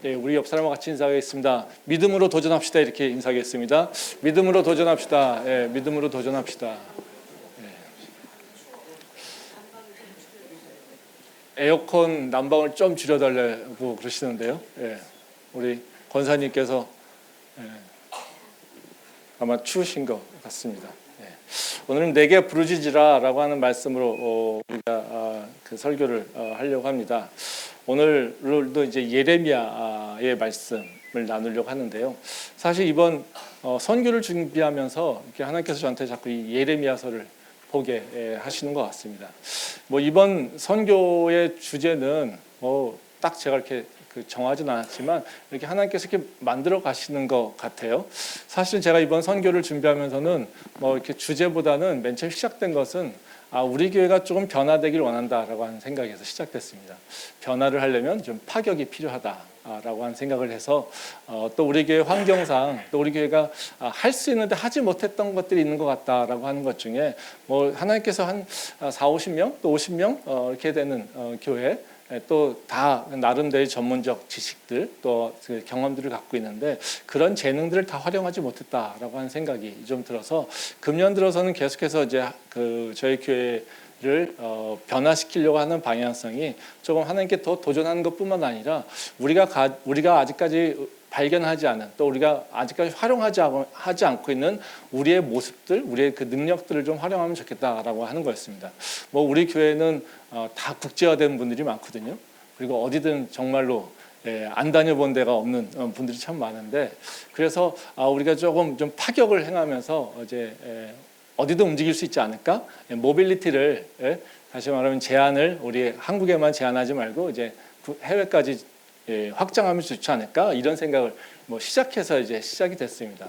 예, 우리 옆 사람과 같이 인사하겠습니다. 믿음으로 도전합시다. 이렇게 인사하겠습니다. 믿음으로 도전합시다. 예, 믿음으로 도전합시다. 예. 에어컨 난방을 좀 줄여달라고 그러시는데요. 예, 우리 권사님께서 아마 추우신 것 같습니다. 예. 오늘은 내게 부르짖으라라고 하는 말씀으로 우리가 그 설교를 하려고 합니다. 오늘도 이제 예레미야의 말씀을 나누려고 하는데요. 사실 이번 선교를 준비하면서 이렇게 하나님께서 저한테 자꾸 이 예레미야서를 보게 하시는 것 같습니다. 뭐 이번 선교의 주제는 딱 제가 이렇게 정하진 않았지만 이렇게 하나님께서 이렇게 만들어 가시는 것 같아요. 사실 제가 이번 선교를 준비하면서는 뭐 이렇게 주제보다는 맨 처음 시작된 것은 우리 교회가 조금 변화되길 원한다라고 하는 생각에서 시작됐습니다. 변화를 하려면 좀 파격이 필요하다라고 하는 생각을 해서 또 우리 교회 환경상 또 우리 교회가 할 수 있는데 하지 못했던 것들이 있는 것 같다라고 하는 것 중에 뭐 하나님께서 한 40-50명 또 50명 이렇게 되는 교회 또 다 나름대로의 전문적 지식들 또 경험들을 갖고 있는데 그런 재능들을 다 활용하지 못했다라고 하는 생각이 좀 들어서 금년 들어서는 계속해서 이제 저희 교회를 변화시키려고 하는 방향성이 조금 하나님께 더 도전하는 것뿐만 아니라 우리가 아직까지 발견하지 않은 또 우리가 아직까지 하지 않고 있는 우리의 모습들, 우리의 그 능력들을 좀 활용하면 좋겠다라고 하는 거였습니다. 뭐 우리 교회는 다 국제화된 분들이 많거든요. 그리고 어디든 정말로 안 다녀본 데가 없는 분들이 참 많은데 그래서 우리가 조금 좀 파격을 행하면서 이제 어디든 움직일 수 있지 않을까? 모빌리티를 다시 말하면 제한을 우리 한국에만 제한하지 말고 이제 해외까지 확장하면 좋지 않을까 이런 생각을 시작해서 이제 시작이 됐습니다.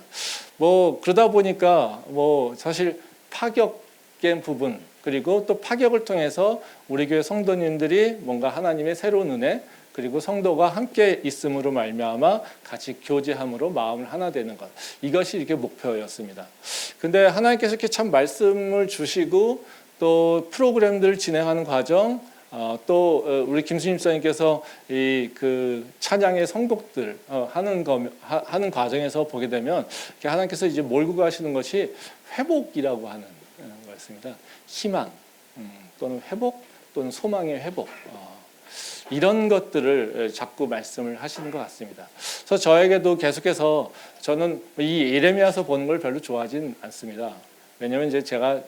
뭐 그러다 보니까 뭐 사실 파격된 부분 그리고 또 파격을 통해서 우리 교회 성도님들이 뭔가 하나님의 새로운 은혜 그리고 성도가 함께 있음으로 말미암아 같이 교제함으로 마음을 하나 되는 것 이것이 이렇게 목표였습니다. 근데 하나님께서 이렇게 참 말씀을 주시고 또 프로그램들을 진행하는 과정 또 우리 김수님 목사님께서 이 찬양의 선곡들 하는 과정에서 보게 되면 하나님께서 이제 몰고 가시는 것이 회복이라고 하는 거였습니다. 희망 또는 회복 또는 소망의 회복 이런 것들을 자꾸 말씀을 하시는 것 같습니다. 그래서 저에게도 계속해서 저는 이 예레미야서 보는 걸 별로 좋아하진 않습니다. 왜냐하면 이제 제가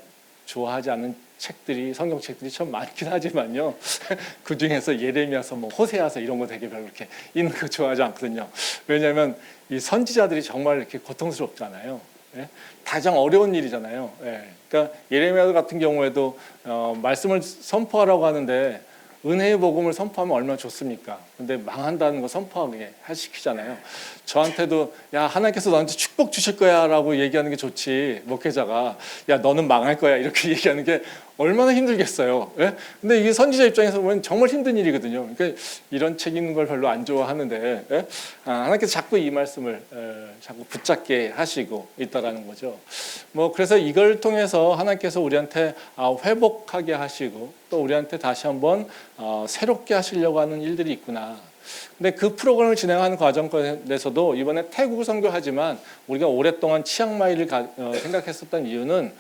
좋아하지 않는 책들이 성경책들이 참 많긴 하지만요. 그 중에서 예레미야서 뭐 호세아서 이런 거 되게 별로 이렇게 있는 거 좋아하지 않거든요. 왜냐하면 이 선지자들이 정말 이렇게 고통스럽잖아요. 예? 가장 어려운 일이잖아요. 예. 그러니까 예레미야 같은 경우에도 말씀을 선포하라고 하는데 은혜의 복음을 선포하면 얼마나 좋습니까? 근데 망한다는 거 선포하게 시키잖아요. 저한테도 야 하나님께서 너한테 축복 주실 거야 라고 얘기하는 게 좋지 목회자가 야 너는 망할 거야 이렇게 얘기하는 게 얼마나 힘들겠어요. 예? 근데 이게 선지자 입장에서 보면 정말 힘든 일이거든요. 그러니까 이런 책 읽는 걸 별로 안 좋아하는데 예? 하나님께서 자꾸 이 말씀을 자꾸 붙잡게 하시고 있다라는 거죠. 뭐 그래서 이걸 통해서 하나님께서 우리한테 회복하게 하시고 또 우리한테 다시 한번 새롭게 하시려고 하는 일들이 있구나. 근데 그 프로그램을 진행하는 과정에서도 이번에 태국 선교하지만 우리가 오랫동안 치앙마이를 생각했었던 이유는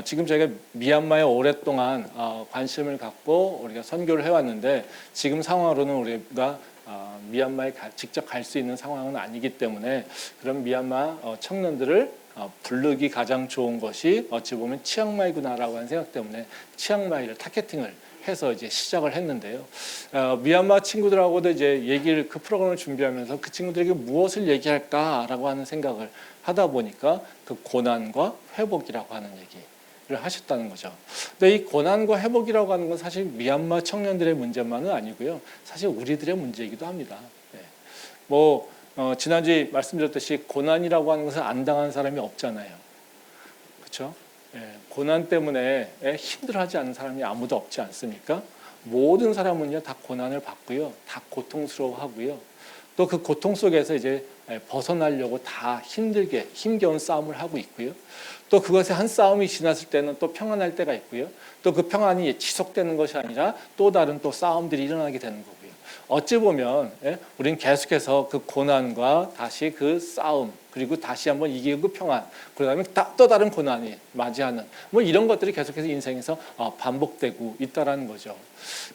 지금 저희가 미얀마에 오랫동안 관심을 갖고 우리가 선교를 해왔는데 지금 상황으로는 우리가 미얀마에 직접 갈 수 있는 상황은 아니기 때문에 그런 미얀마 청년들을 부르기 가장 좋은 것이 어찌 보면 치앙마이구나라고 하는 생각 때문에 치앙마이를 타겟팅을 해서 이제 시작을 했는데요. 미얀마 친구들하고도 이제 그 프로그램을 준비하면서 그 친구들에게 무엇을 얘기할까라고 하는 생각을 하다 보니까 그 고난과 회복이라고 하는 얘기를 하셨다는 거죠. 근데 이 고난과 회복이라고 하는 건 사실 미얀마 청년들의 문제만은 아니고요. 사실 우리들의 문제이기도 합니다. 지난주에 말씀드렸듯이 고난이라고 하는 것을 안 당한 사람이 없잖아요. 그렇죠? 고난 때문에 힘들어하지 않는 사람이 아무도 없지 않습니까? 모든 사람은요 다 고난을 받고요, 다 고통스러워하고요. 또 그 고통 속에서 이제 벗어나려고 다 힘겨운 싸움을 하고 있고요. 또 그것의 한 싸움이 지났을 때는 또 평안할 때가 있고요. 또 그 평안이 지속되는 것이 아니라 또 다른 또 싸움들이 일어나게 되는 거고요. 어찌 보면 우리는 계속해서 그 고난과 다시 그 싸움 그리고 다시 한번 이기고 그 평안 그다음에 또 다른 고난이 맞이하는 뭐 이런 것들이 계속해서 인생에서 반복되고 있다라는 거죠.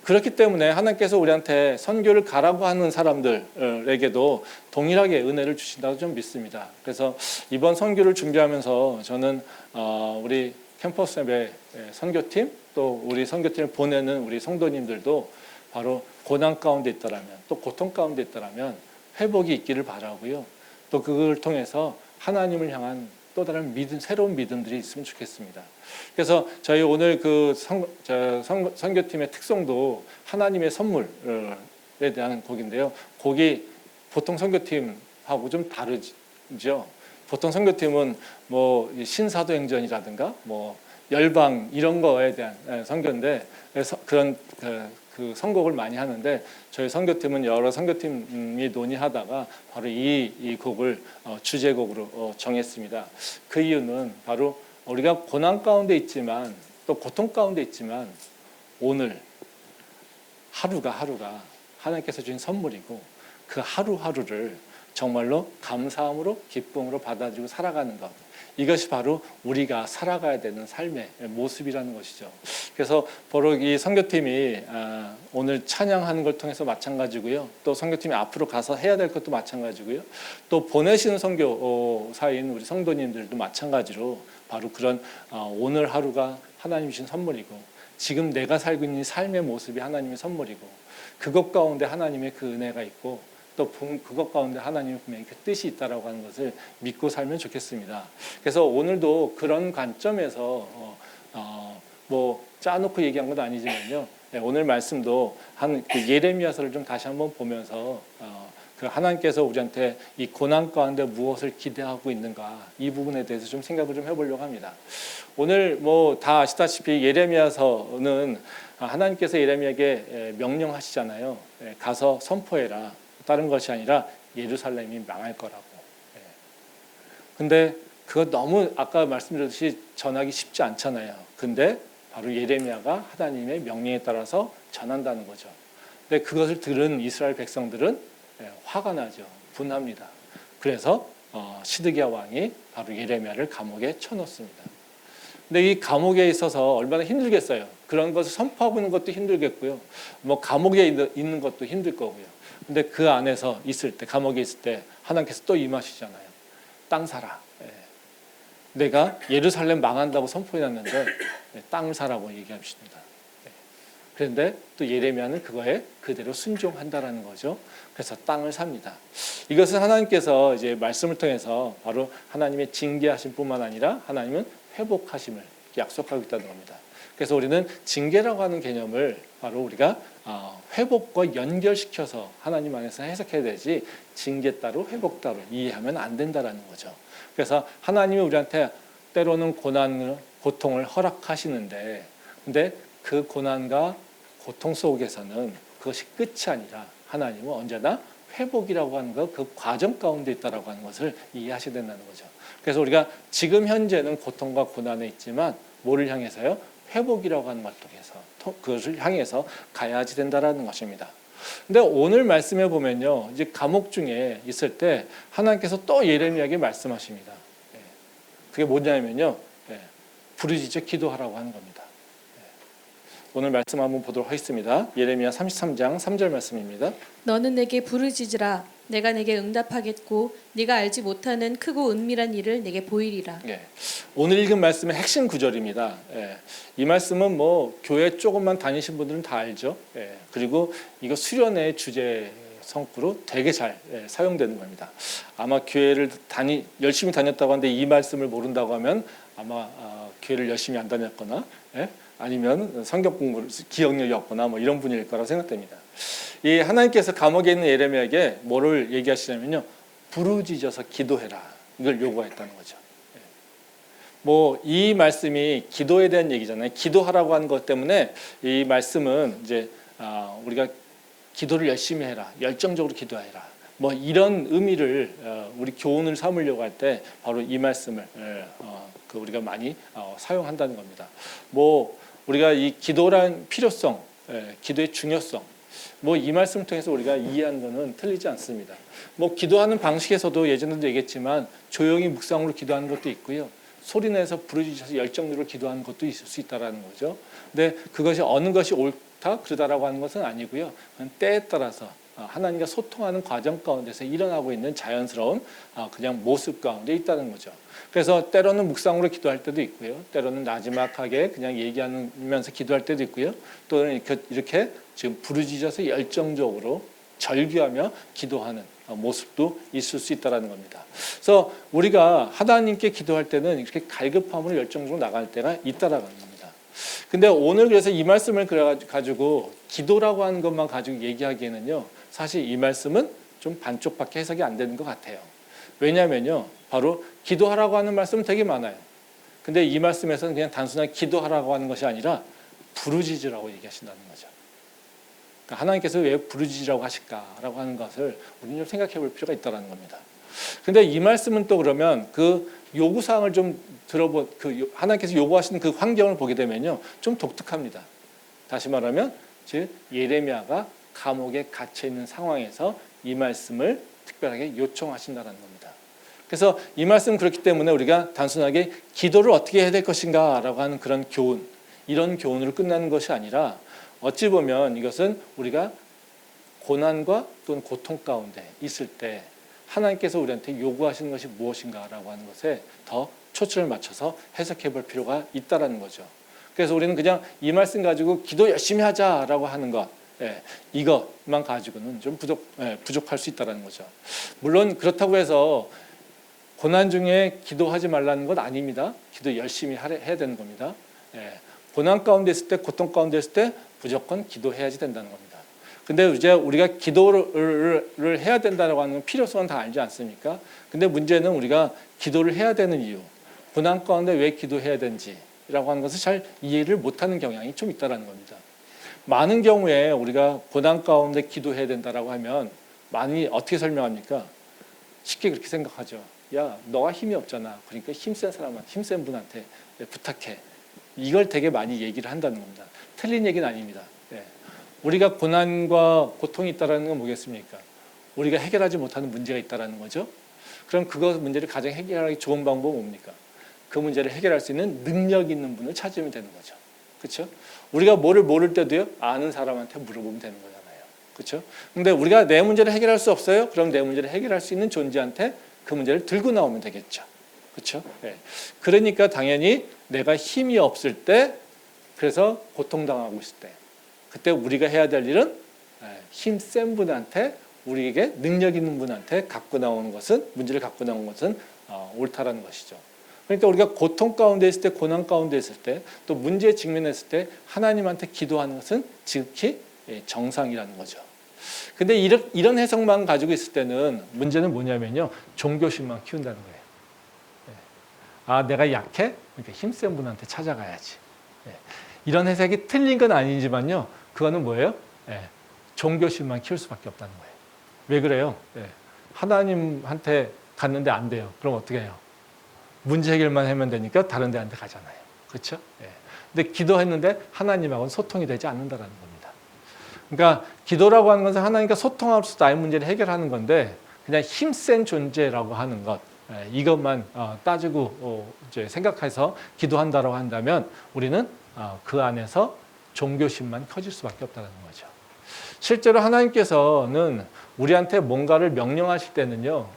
그렇기 때문에 하나님께서 우리한테 선교를 가라고 하는 사람들에게도 동일하게 은혜를 주신다고 좀 믿습니다. 그래서 이번 선교를 준비하면서 저는 우리 캠퍼스 예배 선교팀 또 우리 선교팀을 보내는 우리 성도님들도 바로 고난 가운데 있다라면 또 고통 가운데 있다라면 회복이 있기를 바라고요. 또 그걸 통해서 하나님을 향한 또 다른 믿음, 새로운 믿음들이 있으면 좋겠습니다. 그래서 저희 오늘 그 선교팀의 특성도 하나님의 선물에 대한 곡인데요. 곡이 보통 선교팀하고 좀 다르죠. 보통 선교팀은 뭐 신사도행전이라든가 뭐 열방 이런 거에 대한 선교인데 그런 그 선곡을 많이 하는데 저희 선교팀은 여러 선교팀이 논의하다가 바로 이 곡을 주제곡으로 정했습니다. 그 이유는 바로 우리가 고난 가운데 있지만 또 고통 가운데 있지만 오늘 하루가 하나님께서 주신 선물이고 그 하루하루를 정말로 감사함으로 기쁨으로 받아들이고 살아가는 것, 이것이 바로 우리가 살아가야 되는 삶의 모습이라는 것이죠. 그래서 바로 이 선교팀이 오늘 찬양하는 걸 통해서 마찬가지고요. 또 선교팀이 앞으로 가서 해야 될 것도 마찬가지고요. 또 보내시는 선교사인 우리 성도님들도 마찬가지로 바로 그런 오늘 하루가 하나님 주신 선물이고 지금 내가 살고 있는 삶의 모습이 하나님의 선물이고 그것 가운데 하나님의 그 은혜가 있고 또 그것 가운데 하나님의 분명히 그 뜻이 있다라고 하는 것을 믿고 살면 좋겠습니다. 그래서 오늘도 그런 관점에서 뭐 짜놓고 얘기한 건 아니지만요. 오늘 말씀도 한 그 예레미야서를 좀 다시 한번 보면서 그 하나님께서 우리한테 이 고난 가운데 무엇을 기대하고 있는가 이 부분에 대해서 좀 생각을 좀 해보려고 합니다. 오늘 뭐 다 아시다시피 예레미야서는 하나님께서 예레미야에게 명령하시잖아요. 가서 선포해라. 다른 것이 아니라 예루살렘이 망할 거라고. 근데 그거 너무 아까 말씀드렸듯이 전하기 쉽지 않잖아요. 근데 바로 예레미야가 하나님의 명령에 따라서 전한다는 거죠. 근데 그것을 들은 이스라엘 백성들은 화가 나죠. 분합니다. 그래서 시드기야 왕이 바로 예레미야를 감옥에 쳐넣습니다. 근데 이 감옥에 있어서 얼마나 힘들겠어요. 그런 것을 선포하고 있는 것도 힘들겠고요. 뭐 감옥에 있는 것도 힘들 거고요. 근데 그 안에서 있을 때, 감옥에 있을 때 하나님께서 또 임하시잖아요. 땅 사라. 내가 예루살렘 망한다고 선포해놨는데 땅을 사라고 얘기합니다. 그런데 또 예레미야는 그거에 그대로 순종한다라는 거죠. 그래서 땅을 삽니다. 이것은 하나님께서 이제 말씀을 통해서 바로 하나님의 징계하심뿐만 아니라 하나님은 회복하심을 약속하고 있다는 겁니다. 그래서 우리는 징계라고 하는 개념을 바로 우리가 회복과 연결시켜서 하나님 안에서 해석해야 되지 징계 따로 회복 따로 이해하면 안 된다라는 거죠. 그래서 하나님이 우리한테 때로는 고난, 고통을 허락하시는데 근데 그 고난과 고통 속에서는 그것이 끝이 아니라 하나님은 언제나 회복이라고 하는 것, 그 과정 가운데 있다라고 하는 것을 이해하셔야 된다는 거죠. 그래서 우리가 지금 현재는 고통과 고난에 있지만 뭐를 향해서요? 회복이라고 하는 것 통해서 그것을 향해서 가야지 된다라는 것입니다. 근데 오늘 말씀해 보면요, 이제 감옥 중에 있을 때 하나님께서 또 예레미야에게 말씀하십니다. 그게 뭐냐면요, 부르짖어 기도하라고 하는 겁니다. 오늘 말씀 한번 보도록 하겠습니다. 예레미야 33장 3절 말씀입니다. 너는 내게 부르짖으라. 내가 내게 응답하겠고 네가 알지 못하는 크고 은밀한 일을 내게 보이리라. 오늘 읽은 말씀의 핵심 구절입니다. 이 말씀은 뭐 교회 조금만 다니신 분들은 다 알죠. 그리고 이거 수련의 주제 성구로 되게 잘 사용되는 겁니다. 아마 교회를 열심히 다녔다고 하는데 이 말씀을 모른다고 하면 아마 교회를 열심히 안 다녔거나 아니면 성경 공부를 기억력이 없거나 뭐 이런 분일 거라고 생각됩니다. 이 하나님께서 감옥에 있는 예레미야에게 뭐를 얘기하시냐면요, 부르짖어서 기도해라, 이걸 요구했다는 거죠. 뭐 이 말씀이 기도에 대한 얘기잖아요. 기도하라고 하는 것 때문에 이 말씀은 이제 우리가 기도를 열심히 해라, 열정적으로 기도해라, 뭐 이런 의미를 우리 교훈을 삼으려고 할 때 바로 이 말씀을 우리가 많이 사용한다는 겁니다. 뭐 우리가 이 기도란 필요성, 기도의 중요성, 뭐 이 말씀을 통해서 우리가 이해하는 것은 틀리지 않습니다. 뭐 기도하는 방식에서도 예전에도 얘기했지만 조용히 묵상으로 기도하는 것도 있고요. 소리내서 부르짖어서 열정적으로 기도하는 것도 있을 수 있다라는 거죠. 근데 그것이 어느 것이 옳다 그르다라고 하는 것은 아니고요. 때에 따라서 하나님과 소통하는 과정 가운데서 일어나고 있는 자연스러운 그냥 모습 가운데 있다는 거죠. 그래서 때로는 묵상으로 기도할 때도 있고요. 때로는 나지막하게 그냥 얘기하면서 기도할 때도 있고요. 또는 이렇게 지금 부르짖어서 열정적으로 절규하며 기도하는 모습도 있을 수 있다는 겁니다. 그래서 우리가 하나님께 기도할 때는 이렇게 갈급함으로 열정적으로 나갈 때가 있다라는 겁니다. 근데 오늘 그래서 이 말씀을 가지고 기도라고 하는 것만 가지고 얘기하기에는요. 사실 이 말씀은 좀 반쪽밖에 해석이 안 되는 것 같아요. 왜냐하면요. 바로 기도하라고 하는 말씀은 되게 많아요. 근데 이 말씀에서는 그냥 단순한 기도하라고 하는 것이 아니라 부르짖으라고 얘기하신다는 거죠. 그러니까 하나님께서 왜 부르짖으라고 하실까라고 하는 것을 우리는 좀 생각해 볼 필요가 있다는 겁니다. 근데 이 말씀은 또 그러면 그 요구사항을 좀 하나님께서 요구하시는 그 환경을 보게 되면요. 좀 독특합니다. 다시 말하면 즉 예레미야가 감옥에 갇혀 있는 상황에서 이 말씀을 특별하게 요청하신다는 겁니다. 그래서 이 말씀은 그렇기 때문에 우리가 단순하게 기도를 어떻게 해야 될 것인가라고 하는 그런 교훈, 이런 교훈으로 끝나는 것이 아니라 어찌 보면 이것은 우리가 고난과 또는 고통 가운데 있을 때 하나님께서 우리한테 요구하시는 것이 무엇인가라고 하는 것에 더 초점을 맞춰서 해석해 볼 필요가 있다는 거죠. 그래서 우리는 그냥 이 말씀 가지고 기도 열심히 하자라고 하는 것, 이것만 가지고는 좀 부족할 수 있다는 거죠. 물론 그렇다고 해서 고난 중에 기도하지 말라는 건 아닙니다. 기도 열심히 해야 되는 겁니다. 고난 가운데 있을 때, 고통 가운데 있을 때 무조건 기도해야지 된다는 겁니다. 근데 이제 우리가 기도를 해야 된다고 하는 필요성은 다 알지 않습니까? 근데 문제는 우리가 기도를 해야 되는 이유, 고난 가운데 왜 기도해야 되는지라고 하는 것을 잘 이해를 못하는 경향이 좀 있다는 겁니다. 많은 경우에 우리가 고난 가운데 기도해야 된다라고 하면 많이 어떻게 설명합니까? 쉽게 그렇게 생각하죠. 야, 너가 힘이 없잖아. 그러니까 힘센 분한테 부탁해. 이걸 되게 많이 얘기를 한다는 겁니다. 틀린 얘기는 아닙니다. 우리가 고난과 고통이 있다는 건 뭐겠습니까? 우리가 해결하지 못하는 문제가 있다는 거죠. 그럼 그거 문제를 가장 해결하기 좋은 방법은 뭡니까? 그 문제를 해결할 수 있는 능력 있는 분을 찾으면 되는 거죠. 그렇죠? 우리가 뭐를 모를 때도요. 아는 사람한테 물어보면 되는 거잖아요. 그렇죠? 근데 우리가 내 문제를 해결할 수 없어요? 그럼 내 문제를 해결할 수 있는 존재한테 그 문제를 들고 나오면 되겠죠. 그렇죠? 그러니까 당연히 내가 힘이 없을 때, 그래서 고통당하고 있을 때, 그때 우리가 해야 될 일은 힘센 분한테, 우리에게 능력 있는 분한테 문제를 갖고 나오는 것은 옳다라는 것이죠. 그러니까 우리가 고통 가운데 있을 때, 고난 가운데 있을 때, 또 문제에 직면했을 때 하나님한테 기도하는 것은 지극히 정상이라는 거죠. 근데 이런 해석만 가지고 있을 때는 문제는 뭐냐면요. 종교심만 키운다는 거예요. 내가 약해? 그러니까 힘센 분한테 찾아가야지. 이런 해석이 틀린 건 아니지만요. 그거는 뭐예요? 종교심만 키울 수밖에 없다는 거예요. 왜 그래요? 하나님한테 갔는데 안 돼요. 그럼 어떻게 해요? 문제 해결만 하면 되니까 다른 데한테 가잖아요. 그렇죠? 근데 기도했는데 하나님하고는 소통이 되지 않는다는 겁니다. 그러니까 기도라고 하는 것은 하나님과 소통하면서 나의 문제를 해결하는 건데 그냥 힘센 존재라고 하는 것, 이것만 따지고 이제 생각해서 기도한다고 한다면 우리는 그 안에서 종교심만 커질 수밖에 없다는 거죠. 실제로 하나님께서는 우리한테 뭔가를 명령하실 때는요,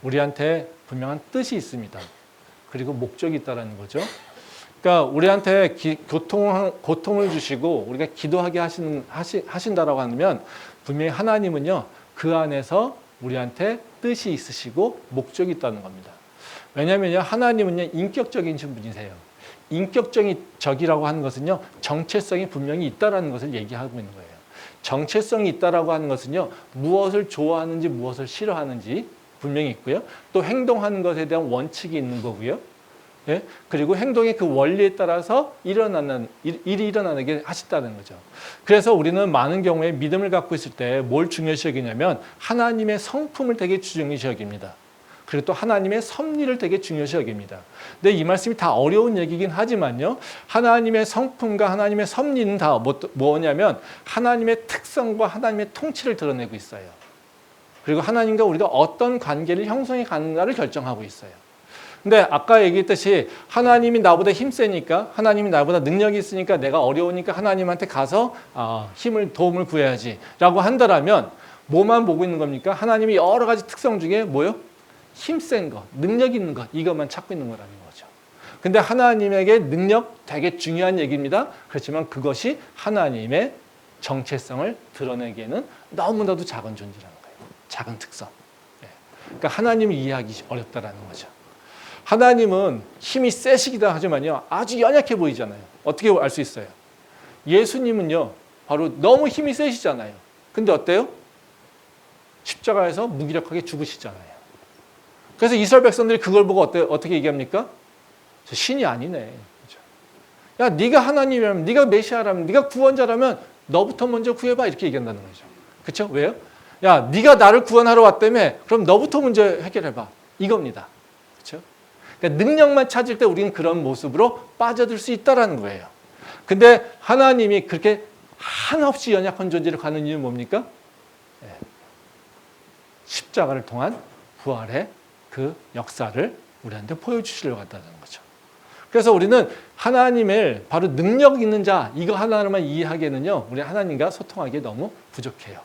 우리한테 분명한 뜻이 있습니다. 그리고 목적이 있다는 거죠. 그러니까 우리한테 고통을 주시고 우리가 기도하게 하신다라고 하면 분명히 하나님은요, 그 안에서 우리한테 뜻이 있으시고 목적이 있다는 겁니다. 왜냐하면 하나님은요, 인격적인 분이세요. 인격적인 적이라고 하는 것은요, 정체성이 분명히 있다라는 것을 얘기하고 있는 거예요. 정체성이 있다라고 하는 것은요, 무엇을 좋아하는지 무엇을 싫어하는지 분명히 있고요. 또 행동하는 것에 대한 원칙이 있는 거고요. 그리고 행동의 그 원리에 따라서 일이 일어나게 하신다는 거죠. 그래서 우리는 많은 경우에 믿음을 갖고 있을 때 뭘 중요시 여기냐면 하나님의 성품을 되게 중요시 여깁니다. 그리고 또 하나님의 섭리를 되게 중요시 여깁니다. 근데 이 말씀이 다 어려운 얘기긴 하지만요. 하나님의 성품과 하나님의 섭리는 다 뭐냐면 하나님의 특성과 하나님의 통치를 드러내고 있어요. 그리고 하나님과 우리가 어떤 관계를 형성해 가는가를 결정하고 있어요. 근데 아까 얘기했듯이 하나님이 나보다 힘세니까, 하나님이 나보다 능력이 있으니까, 내가 어려우니까 하나님한테 가서 도움을 구해야지 라고 한다라면 뭐만 보고 있는 겁니까? 하나님이 여러 가지 특성 중에 뭐요? 힘센 것, 능력 있는 것, 이것만 찾고 있는 거라는 거죠. 근데 하나님에게 능력 되게 중요한 얘기입니다. 그렇지만 그것이 하나님의 정체성을 드러내기에는 너무나도 작은 존재라는 거예요. 작은 특성. 그러니까 하나님을 이해하기 어렵다라는 거죠. 하나님은 힘이 세시기도 하지만요, 아주 연약해 보이잖아요. 어떻게 알 수 있어요? 예수님은요, 바로 너무 힘이 세시잖아요. 근데 어때요? 십자가에서 무기력하게 죽으시잖아요. 그래서 이스라엘 백성들이 그걸 보고 어떻게 얘기합니까? 저 신이 아니네. 야, 네가 하나님이라면, 네가 메시아라면, 네가 구원자라면 너부터 먼저 구해봐, 이렇게 얘기한다는 거죠. 그렇죠? 왜요? 야, 네가 나를 구원하러 왔다며, 그럼 너부터 먼저 해결해봐, 이겁니다. 그렇죠? 그러니까 능력만 찾을 때 우리는 그런 모습으로 빠져들 수 있다라는 거예요. 근데 하나님이 그렇게 한없이 연약한 존재를 가는 이유는 뭡니까? 십자가를 통한 부활의 그 역사를 우리한테 보여주시려고 한다는 거죠. 그래서 우리는 하나님을 바로 능력 있는 자, 이거 하나로만 이해하기에는요, 우리 하나님과 소통하기에 너무 부족해요.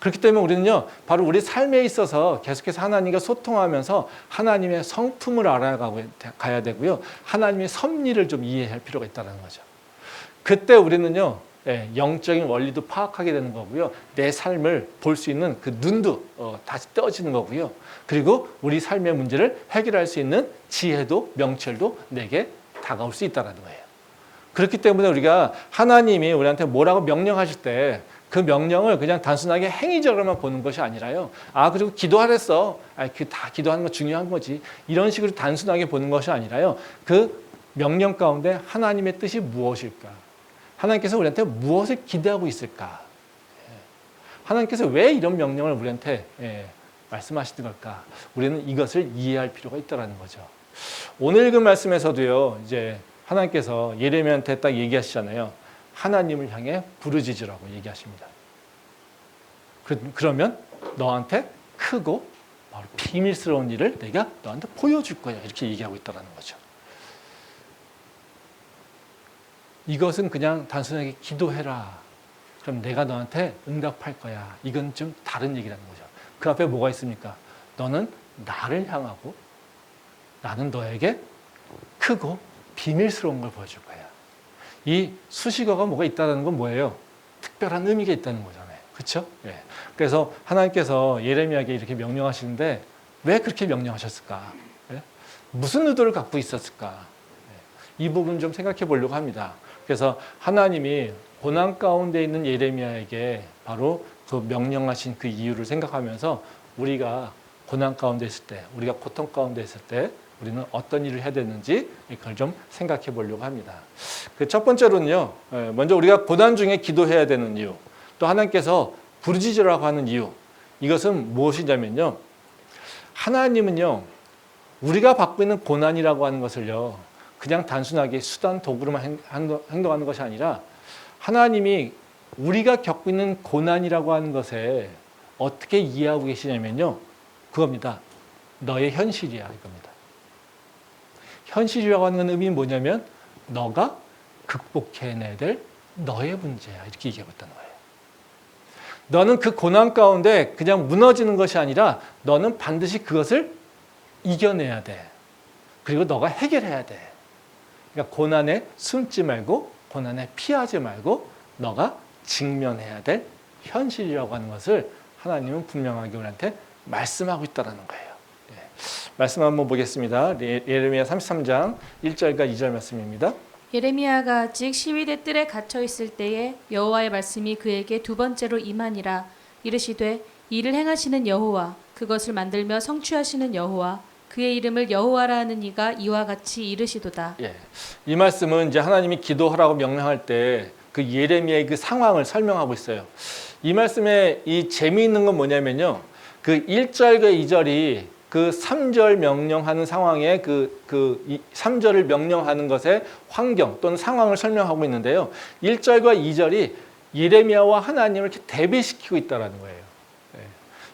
그렇기 때문에 우리는요, 바로 우리 삶에 있어서 계속해서 하나님과 소통하면서 하나님의 성품을 알아가야 되고요, 하나님의 섭리를 좀 이해할 필요가 있다는 거죠. 그때 우리는요, 영적인 원리도 파악하게 되는 거고요, 내 삶을 볼 수 있는 그 눈도 다시 떠지는 거고요, 그리고 우리 삶의 문제를 해결할 수 있는 지혜도 명철도 내게 다가올 수 있다는 거예요. 그렇기 때문에 우리가 하나님이 우리한테 뭐라고 명령하실 때 그 명령을 그냥 단순하게 행위적으로만 보는 것이 아니라요, 그리고 기도하랬어, 그 다 기도하는 거 중요한 거지, 이런 식으로 단순하게 보는 것이 아니라요, 그 명령 가운데 하나님의 뜻이 무엇일까, 하나님께서 우리한테 무엇을 기대하고 있을까, 하나님께서 왜 이런 명령을 우리한테 말씀하시는 걸까, 우리는 이것을 이해할 필요가 있다는 거죠. 오늘 읽은 말씀에서도요, 이제 하나님께서 예레미야한테 딱 얘기하시잖아요. 하나님을 향해 부르짖으라고 얘기하십니다. 그러면 너한테 크고 바로 비밀스러운 일을 내가 너한테 보여줄 거야, 이렇게 얘기하고 있다는 거죠. 이것은 그냥 단순하게 기도해라, 그럼 내가 너한테 응답할 거야, 이건 좀 다른 얘기라는 거죠. 그 앞에 뭐가 있습니까? 너는 나를 향하고 나는 너에게 크고 비밀스러운 걸 보여줄 거야. 이 수식어가 뭐가 있다는 건 뭐예요? 특별한 의미가 있다는 거잖아요. 그렇죠? 그래서 하나님께서 예레미야에게 이렇게 명령하시는데 왜 그렇게 명령하셨을까? 무슨 의도를 갖고 있었을까? 이 부분 좀 생각해 보려고 합니다. 그래서 하나님이 고난 가운데 있는 예레미야에게 바로 그 명령하신 그 이유를 생각하면서 우리가 고난 가운데 있을 때, 우리가 고통 가운데 있을 때 우리는 어떤 일을 해야 되는지 그걸 좀 생각해 보려고 합니다. 그 첫 번째로는요, 먼저 우리가 고난 중에 기도해야 되는 이유, 또 하나님께서 부르짖으라고 하는 이유, 이것은 무엇이냐면요, 하나님은요, 우리가 받고 있는 고난이라고 하는 것을요, 그냥 단순하게 수단 도구로만 행동하는 것이 아니라 하나님이 우리가 겪고 있는 고난이라고 하는 것에 어떻게 이해하고 계시냐면요, 그겁니다. 너의 현실이야, 이겁니다. 현실이라고 하는 의미는 뭐냐면 너가 극복해내야 될 너의 문제야, 이렇게 얘기하고 있다는 거예요. 너는 그 고난 가운데 그냥 무너지는 것이 아니라 너는 반드시 그것을 이겨내야 돼. 그리고 너가 해결해야 돼. 그러니까 고난에 숨지 말고, 고난에 피하지 말고 너가 직면해야 될 현실이라고 하는 것을 하나님은 분명하게 우리한테 말씀하고 있다는 거예요. 말씀 한번 보겠습니다. 예레미야 33장 1절과 2절 말씀입니다. 예레미야가 아직 시위대 뜰에 갇혀 있을 때에 여호와의 말씀이 그에게 두 번째로 임하니라. 이르시되 이를 행하시는 여호와, 그것을 만들며 성취하시는 여호와, 그의 이름을 여호와라 하는 이가 이와 같이 이르시도다. 이 말씀은 이제 하나님이 기도하라고 명령할 때 그 예레미야의 그 상황을 설명하고 있어요. 이 말씀에 이 재미있는 건 뭐냐면요, 그 1절과 2절이 그 3절 명령하는 상황에 이 3절을 명령하는 것의 환경 또는 상황을 설명하고 있는데요. 1절과 2절이 예레미야와 하나님을 이렇게 대비시키고 있다는 거예요.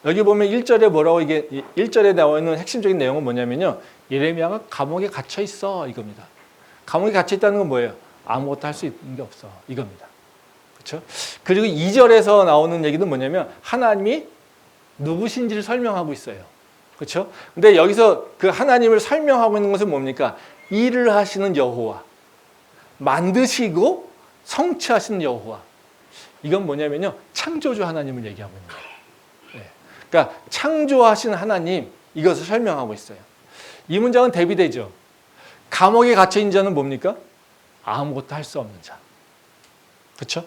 여기 보면 1절에 뭐라고 이게 1절에 나와 있는 핵심적인 내용은 뭐냐면요. 예레미야가 감옥에 갇혀 있어 이겁니다. 감옥에 갇혀 있다는 건 뭐예요? 아무것도 할 수 있는 게 없어 이겁니다. 그렇죠? 그리고 2절에서 나오는 얘기는 뭐냐면 하나님이 누구신지를 설명하고 있어요. 그렇죠? 근데 여기서 그 하나님을 설명하고 있는 것은 뭡니까? 일을 하시는 여호와, 만드시고 성취하시는 여호와. 이건 뭐냐면요. 창조주 하나님을 얘기하고 있는 거예요. 그러니까 창조하신 하나님 이것을 설명하고 있어요. 이 문장은 대비되죠. 감옥에 갇혀 있는 자는 뭡니까? 아무것도 할 수 없는 자. 그렇죠?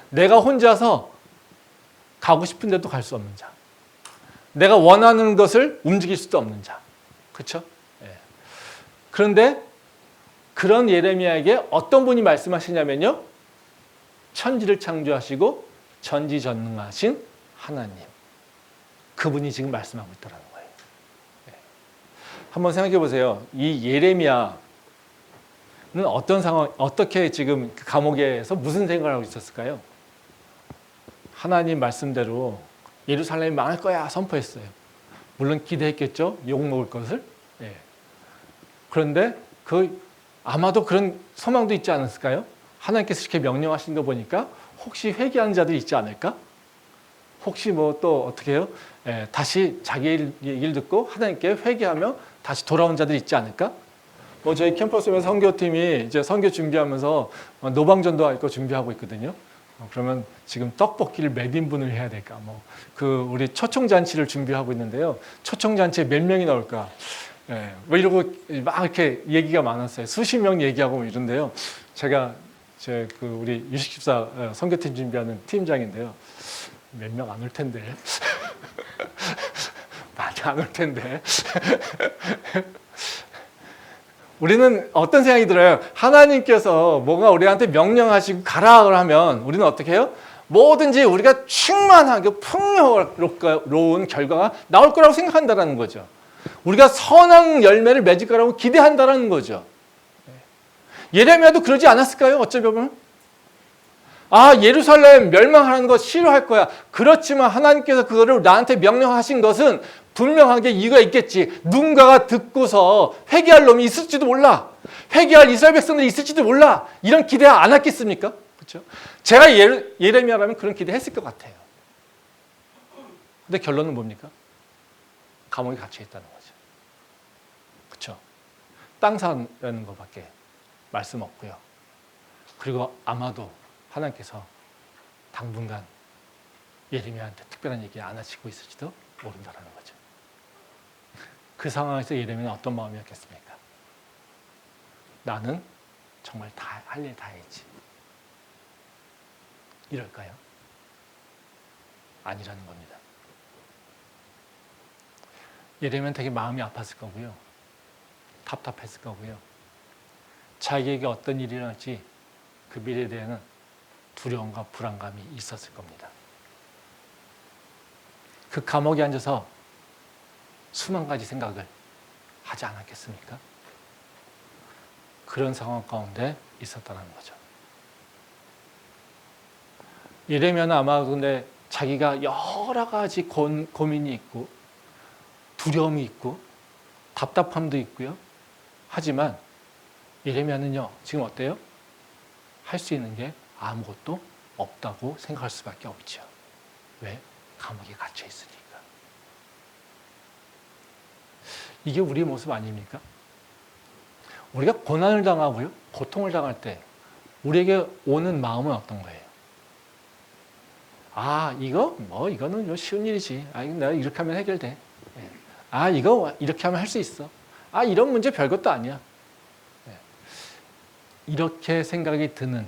내가 혼자서 가고 싶은 데도 갈 수 없는 자. 내가 원하는 것을 움직일 수도 없는 자. 그렇죠? 그런데 그런 예레미야에게 어떤 분이 말씀하시냐면요. 천지를 창조하시고 전지전능하신 하나님. 그분이 지금 말씀하고 있다는 거예요. 한번 생각해 보세요. 이 예레미야는 어떤 상황, 어떻게 지금 그 감옥에서 무슨 생각을 하고 있었을까요? 하나님 말씀대로 예루살렘이 망할 거야 선포했어요. 물론 기대했겠죠. 욕 먹을 것을. 그런데 아마도 그런 소망도 있지 않았을까요? 하나님께서 이렇게 명령하신 거 보니까 혹시 회개하는 자들이 있지 않을까? 혹시 뭐 또 어떻게 해요? 다시 자기 얘기를 듣고 하나님께 회개하며 다시 돌아온 자들이 있지 않을까? 뭐 저희 캠퍼스에 선교팀이 이제 선교 준비하면서 노방전도 할 거 준비하고 있거든요. 그러면 지금 떡볶이를 몇 인분을 해야 될까? 우리 초청잔치를 준비하고 있는데요. 초청잔치에 몇 명이 나올까? 뭐 이러고 막 이렇게 얘기가 많았어요. 수십 명 얘기하고 이런데요. 제가 우리 유식집사 선교팀 준비하는 팀장인데요. 몇 명 안 올 텐데. 많이 안 올 텐데. 우리는 어떤 생각이 들어요? 하나님께서 뭔가 우리한테 명령하시고 가라를 하면 우리는 어떻게 해요? 뭐든지 우리가 충만하게 풍요로운 결과가 나올 거라고 생각한다는 거죠. 우리가 선한 열매를 맺을 거라고 기대한다는 거죠. 예레미야도 그러지 않았을까요? 어쩌면 예루살렘 멸망하는 거 싫어할 거야. 그렇지만 하나님께서 그거를 나한테 명령하신 것은 분명하게 이유가 있겠지. 누군가가 듣고서 회개할 놈이 있을지도 몰라. 회개할 이스라엘 백성들이 있을지도 몰라. 이런 기대 안 했겠습니까? 그렇죠? 제가 예레미야라면 그런 기대했을 것 같아요. 근데 결론은 뭡니까? 감옥에 갇혀 있다는 거죠. 그렇죠? 땅 사는 것밖에 말씀 없고요. 그리고 아마도 하나님께서 당분간 예레미야한테 특별한 얘기 안 하시고 있을지도 모른다는 거죠. 그 상황에서 예레미야는 어떤 마음이었겠습니까? 나는 정말 할 일 다 했지. 이럴까요? 아니라는 겁니다. 예레미야는 되게 마음이 아팠을 거고요. 답답했을 거고요. 자기에게 어떤 일이 일어날지 그 미래에 대한 두려움과 불안감이 있었을 겁니다. 그 감옥에 앉아서 수만 가지 생각을 하지 않았겠습니까? 그런 상황 가운데 있었다는 거죠. 예레미야는 아마 근데 자기가 여러 가지 고민이 있고 두려움이 있고 답답함도 있고요. 하지만 예레미야는요, 지금 어때요? 할 수 있는 게 아무것도 없다고 생각할 수밖에 없죠. 왜? 감옥에 갇혀 있으니까. 이게 우리의 모습 아닙니까? 우리가 고난을 당하고요, 고통을 당할 때 우리에게 오는 마음은 어떤 거예요? 이거는 쉬운 일이지. 내가 이렇게 하면 해결돼. 이거 이렇게 하면 할 수 있어. 이런 문제 별것도 아니야. 이렇게 생각이 드는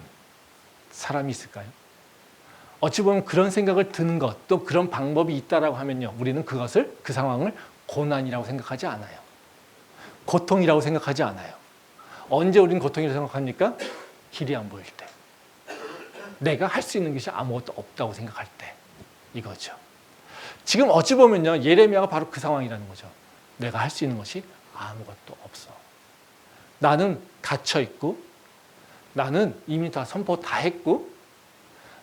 사람이 있을까요? 어찌 보면 그런 생각을 드는 것, 또 그런 방법이 있다라고 하면요, 우리는 그 상황을 고난이라고 생각하지 않아요. 고통이라고 생각하지 않아요. 언제 우리는 고통이라고 생각합니까? 길이 안 보일 때. 내가 할 수 있는 것이 아무것도 없다고 생각할 때. 이거죠. 지금 어찌 보면요, 예레미야가 바로 그 상황이라는 거죠. 내가 할 수 있는 것이 아무것도 없어. 나는 갇혀 있고, 나는 이미 다 선포 다 했고,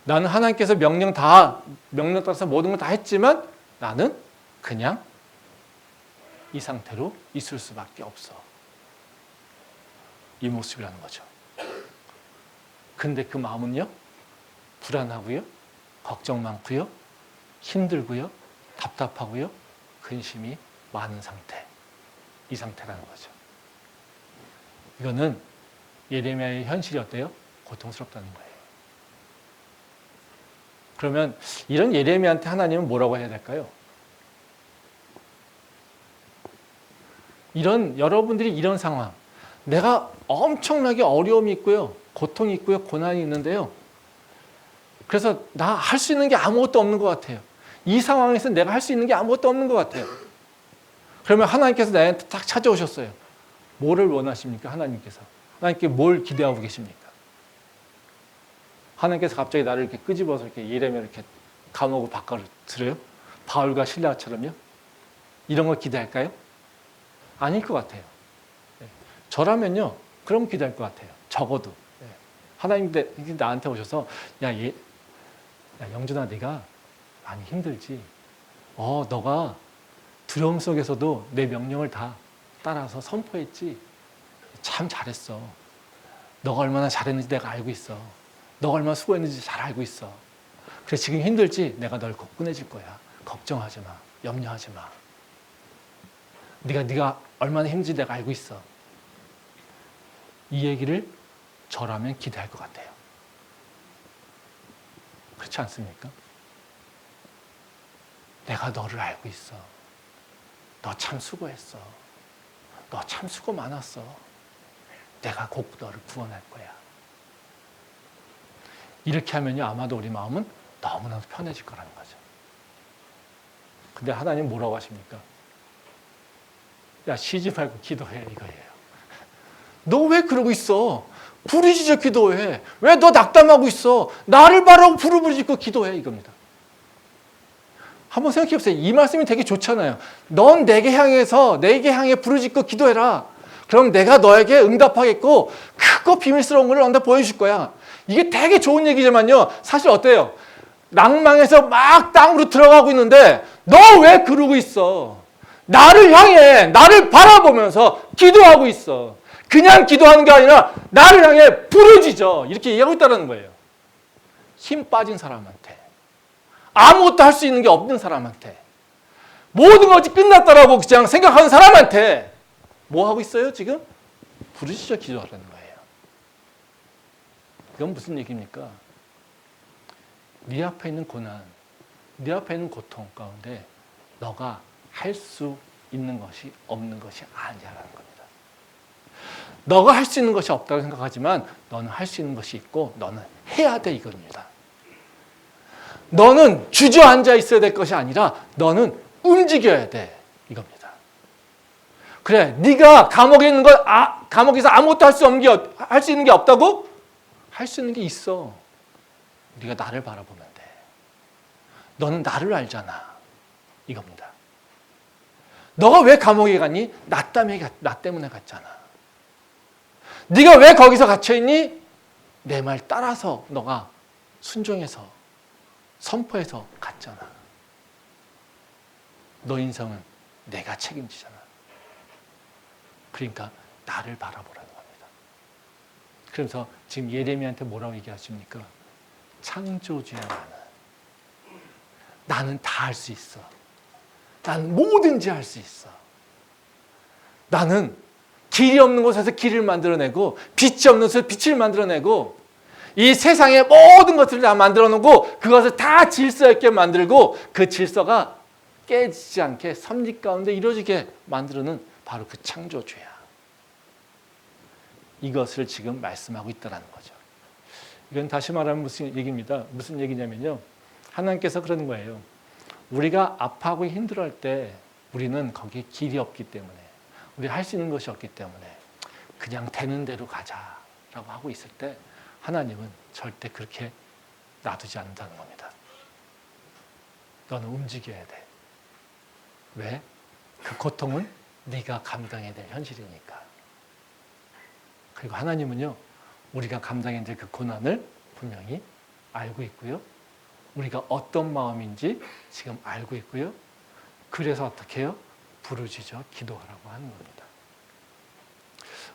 나는 하나님께서 명령 따라서 모든 걸 다 했지만 나는 그냥 이 상태로 있을 수밖에 없어. 이 모습이라는 거죠. 근데 그 마음은요, 불안하고요, 걱정 많고요, 힘들고요, 답답하고요, 근심이 많은 상태. 이 상태라는 거죠. 이거는 예레미야의 현실이 어때요? 고통스럽다는 거예요. 그러면 이런 예레미야한테 하나님은 뭐라고 해야 될까요? 여러분들이 이런 상황, 내가 엄청나게 어려움이 있고요, 고통이 있고요, 고난이 있는데요. 그래서 나 할 수 있는 게 아무것도 없는 것 같아요. 이 상황에서 내가 할 수 있는 게 아무것도 없는 것 같아요. 그러면 하나님께서 나한테 딱 찾아오셨어요. 뭐를 원하십니까? 하나님께서. 하나님께 뭘 기대하고 계십니까? 하나님께서 갑자기 나를 이렇게 끄집어서 이렇게 예레미야를 이렇게 감옥을 바꿔 들어요? 바울과 실라처럼요? 이런 걸 기대할까요? 아닐 것 같아요. 저라면요, 그럼 기대할 것 같아요. 적어도. 하나님 나한테 오셔서, 야, 영준아, 네가 많이 힘들지? 너가 두려움 속에서도 내 명령을 다 따라서 선포했지? 참 잘했어. 너가 얼마나 잘했는지 내가 알고 있어. 너가 얼마나 수고했는지 잘 알고 있어. 그래, 지금 힘들지? 내가 널 곧 꺼내줄 거야. 걱정하지 마. 염려하지 마. 네가 얼마나 힘든지 내가 알고 있어. 이 얘기를 저라면 기대할 것 같아요. 그렇지 않습니까? 내가 너를 알고 있어. 너 참 수고했어. 너 참 수고 많았어. 내가 곧 너를 구원할 거야. 이렇게 하면요, 아마도 우리 마음은 너무나도 편해질 거라는 거죠. 근데 하나님 뭐라고 하십니까? 야, 쉬지 말고 기도해, 이거예요. 너 왜 그러고 있어? 부르짖어 기도해. 왜 너 낙담하고 있어? 나를 바라고 부르짖고 기도해, 이겁니다. 한번 생각해 보세요. 이 말씀이 되게 좋잖아요. 넌 내게 향해 부르짖고 기도해라. 그럼 내가 너에게 응답하겠고 크고 비밀스러운 걸 너한테 보여줄 거야. 이게 되게 좋은 얘기지만요. 사실 어때요? 낭망에서 막 땅으로 들어가고 있는데 너 왜 그러고 있어? 나를 향해, 나를 바라보면서 기도하고 있어. 그냥 기도하는 게 아니라 나를 향해 부르짖어. 이렇게 얘기하고 있다는 거예요. 힘 빠진 사람한테. 아무것도 할 수 있는 게 없는 사람한테. 모든 것이 끝났다라고 그냥 생각하는 사람한테 뭐 하고 있어요, 지금? 부르짖어 기도하라는 거예요. 이건 무슨 얘기입니까? 네 앞에 있는 고난, 네 앞에 있는 고통 가운데 너가 할 수 있는 것이 없는 것이 아니라는 겁니다. 너가 할 수 있는 것이 없다고 생각하지만 너는 할 수 있는 것이 있고 너는 해야 돼, 이겁니다. 너는 주저앉아 있어야 될 것이 아니라 너는 움직여야 돼, 이겁니다. 그래, 네가 감옥에 있는 걸 감옥에서 아무것도 할 수 있는 게 없다고? 할 수 있는 게 있어. 네가 나를 바라보면 돼. 너는 나를 알잖아, 이겁니다. 너가 왜 감옥에 갔니? 나 때문에 갔잖아. 네가 왜 거기서 갇혀있니? 내 말 따라서 너가 순종해서 선포해서 갔잖아. 너 인생은 내가 책임지잖아. 그러니까 나를 바라보라는 겁니다. 그래서 지금 예레미야한테 뭐라고 얘기하십니까? 창조주야, 나는 다 할 수 있어. 난 뭐든지 할 수 있어. 나는 길이 없는 곳에서 길을 만들어내고 빛이 없는 곳에서 빛을 만들어내고 이 세상의 모든 것들을 다 만들어 놓고 그것을 다 질서 있게 만들고 그 질서가 깨지지 않게 섭리 가운데 이루어지게 만드는 바로 그 창조주야. 이것을 지금 말씀하고 있다는 거죠. 이건 다시 말하면 무슨 얘기입니다. 무슨 얘기냐면요. 하나님께서 그러는 거예요. 우리가 아파하고 힘들어할 때 우리는 거기에 길이 없기 때문에, 우리 할 수 있는 것이 없기 때문에 그냥 되는 대로 가자라고 하고 있을 때 하나님은 절대 그렇게 놔두지 않는다는 겁니다. 너는 움직여야 돼. 왜? 그 고통은 네가 감당해야 될 현실이니까. 그리고 하나님은요, 우리가 감당해야 될 그 고난을 분명히 알고 있고요. 우리가 어떤 마음인지 지금 알고 있고요. 그래서 어떻게 해요? 부르짖어 기도하라고 하는 겁니다.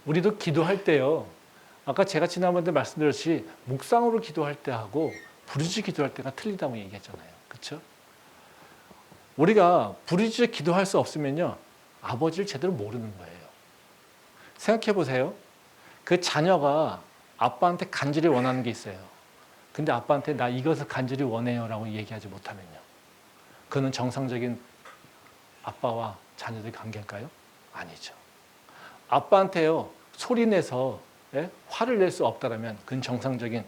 우리도 기도할 때요, 아까 제가 지난번에 말씀드렸듯이 묵상으로 기도할 때하고 부르짖어 기도할 때가 틀리다고 얘기했잖아요. 그렇죠? 우리가 부르짖어 기도할 수 없으면요, 아버지를 제대로 모르는 거예요. 생각해 보세요. 그 자녀가 아빠한테 간절히 원하는 게 있어요. 근데 아빠한테 나 이것을 간절히 원해요 라고 얘기하지 못하면요, 그는 정상적인 아빠와 자녀들의 관계일까요? 아니죠. 아빠한테요, 소리내서 화를 낼 수 없다면 그건 정상적인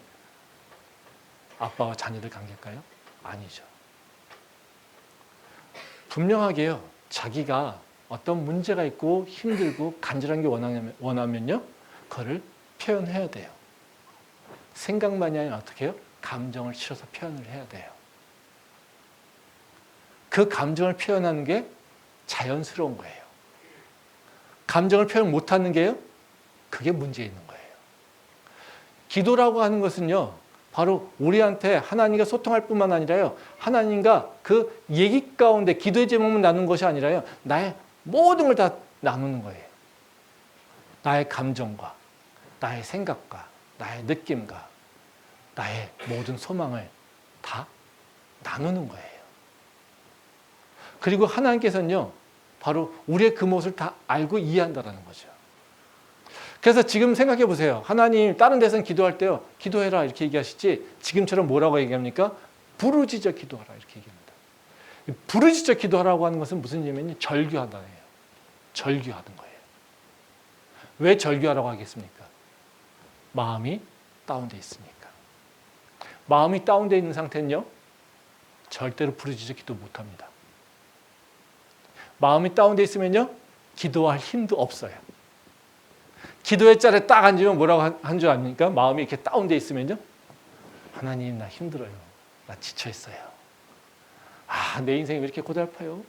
아빠와 자녀들 관계일까요? 아니죠. 분명하게요, 자기가 어떤 문제가 있고 힘들고 간절한 게 원하면요, 그거를 표현해야 돼요. 생각만이 아니라 어떻게 해요? 감정을 실어서 표현을 해야 돼요. 그 감정을 표현하는 게 자연스러운 거예요. 감정을 표현 못하는 게요, 그게 문제 있는 거예요. 기도라고 하는 것은요, 바로 우리한테 하나님과 소통할 뿐만 아니라요, 하나님과 그 얘기 가운데 기도의 제목만 나누는 것이 아니라요, 나의 모든 걸 다 나누는 거예요. 나의 감정과 나의 생각과 나의 느낌과 나의 모든 소망을 다 나누는 거예요. 그리고 하나님께서는요, 바로 우리의 그 모습을 다 알고 이해한다는 거죠. 그래서 지금 생각해 보세요. 하나님 다른 데서는 기도할 때요, 기도해라 이렇게 얘기하시지, 지금처럼 뭐라고 얘기합니까? 부르짖어 기도하라 이렇게 얘기합니다. 부르짖어 기도하라고 하는 것은 무슨 의미냐면 절규하다예요. 절규하는 거예요. 왜 절규하라고 하겠습니까? 마음이 다운되어 있으니까. 마음이 다운되어 있는 상태는요, 절대로 부르짖어 기도 못합니다. 마음이 다운되어 있으면요, 기도할 힘도 없어요. 기도의 자리에 딱 앉으면 뭐라고 한 줄 아닙니까? 마음이 이렇게 다운되어 있으면요, 하나님 나 힘들어요. 나 지쳐있어요. 아, 내 인생이 왜 이렇게 고달파요?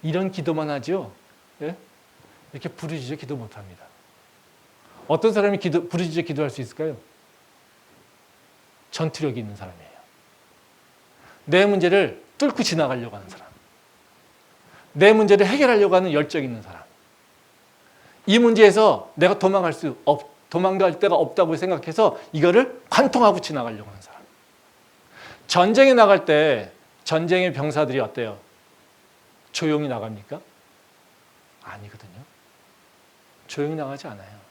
이런 기도만 하죠. 예? 이렇게 부르짖어 기도 못합니다. 어떤 사람이 부르짖어 기도할 수 있을까요? 전투력이 있는 사람이에요. 내 문제를 뚫고 지나가려고 하는 사람. 내 문제를 해결하려고 하는 열정 있는 사람. 이 문제에서 내가 도망갈 데가 없다고 생각해서 이거를 관통하고 지나가려고 하는 사람. 전쟁에 나갈 때 전쟁의 병사들이 어때요? 조용히 나갑니까? 아니거든요. 조용히 나가지 않아요.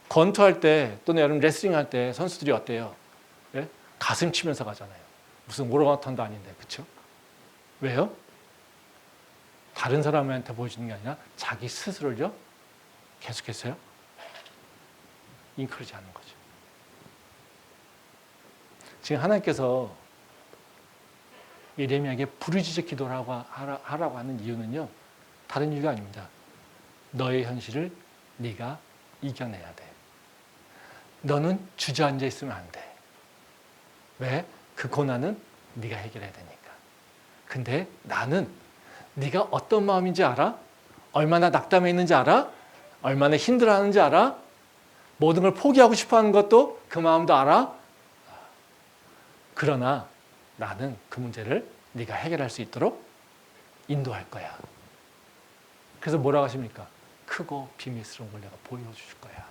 권투할 때 또는 여러분 레슬링 할 때 선수들이 어때요? 예? 가슴 치면서 가잖아요. 무슨 오랑우탄도 아닌데, 그렇죠? 왜요? 다른 사람한테 보여주는 게 아니라 자기 스스로를요, 계속해서요, 인커리지 하는 거죠. 지금 하나님께서 예레미야에게 부르짖어 기도하라고 하는 이유는요, 다른 이유가 아닙니다. 너의 현실을 네가 이겨내야 돼. 너는 주저앉아 있으면 안 돼. 왜? 그 고난은 네가 해결해야 되니까. 근데 나는 네가 어떤 마음인지 알아? 얼마나 낙담해 있는지 알아? 얼마나 힘들어하는지 알아? 모든 걸 포기하고 싶어하는 것도 그 마음도 알아? 그러나 나는 그 문제를 네가 해결할 수 있도록 인도할 거야. 그래서 뭐라고 하십니까? 크고 비밀스러운 걸 내가 보여줄 거야.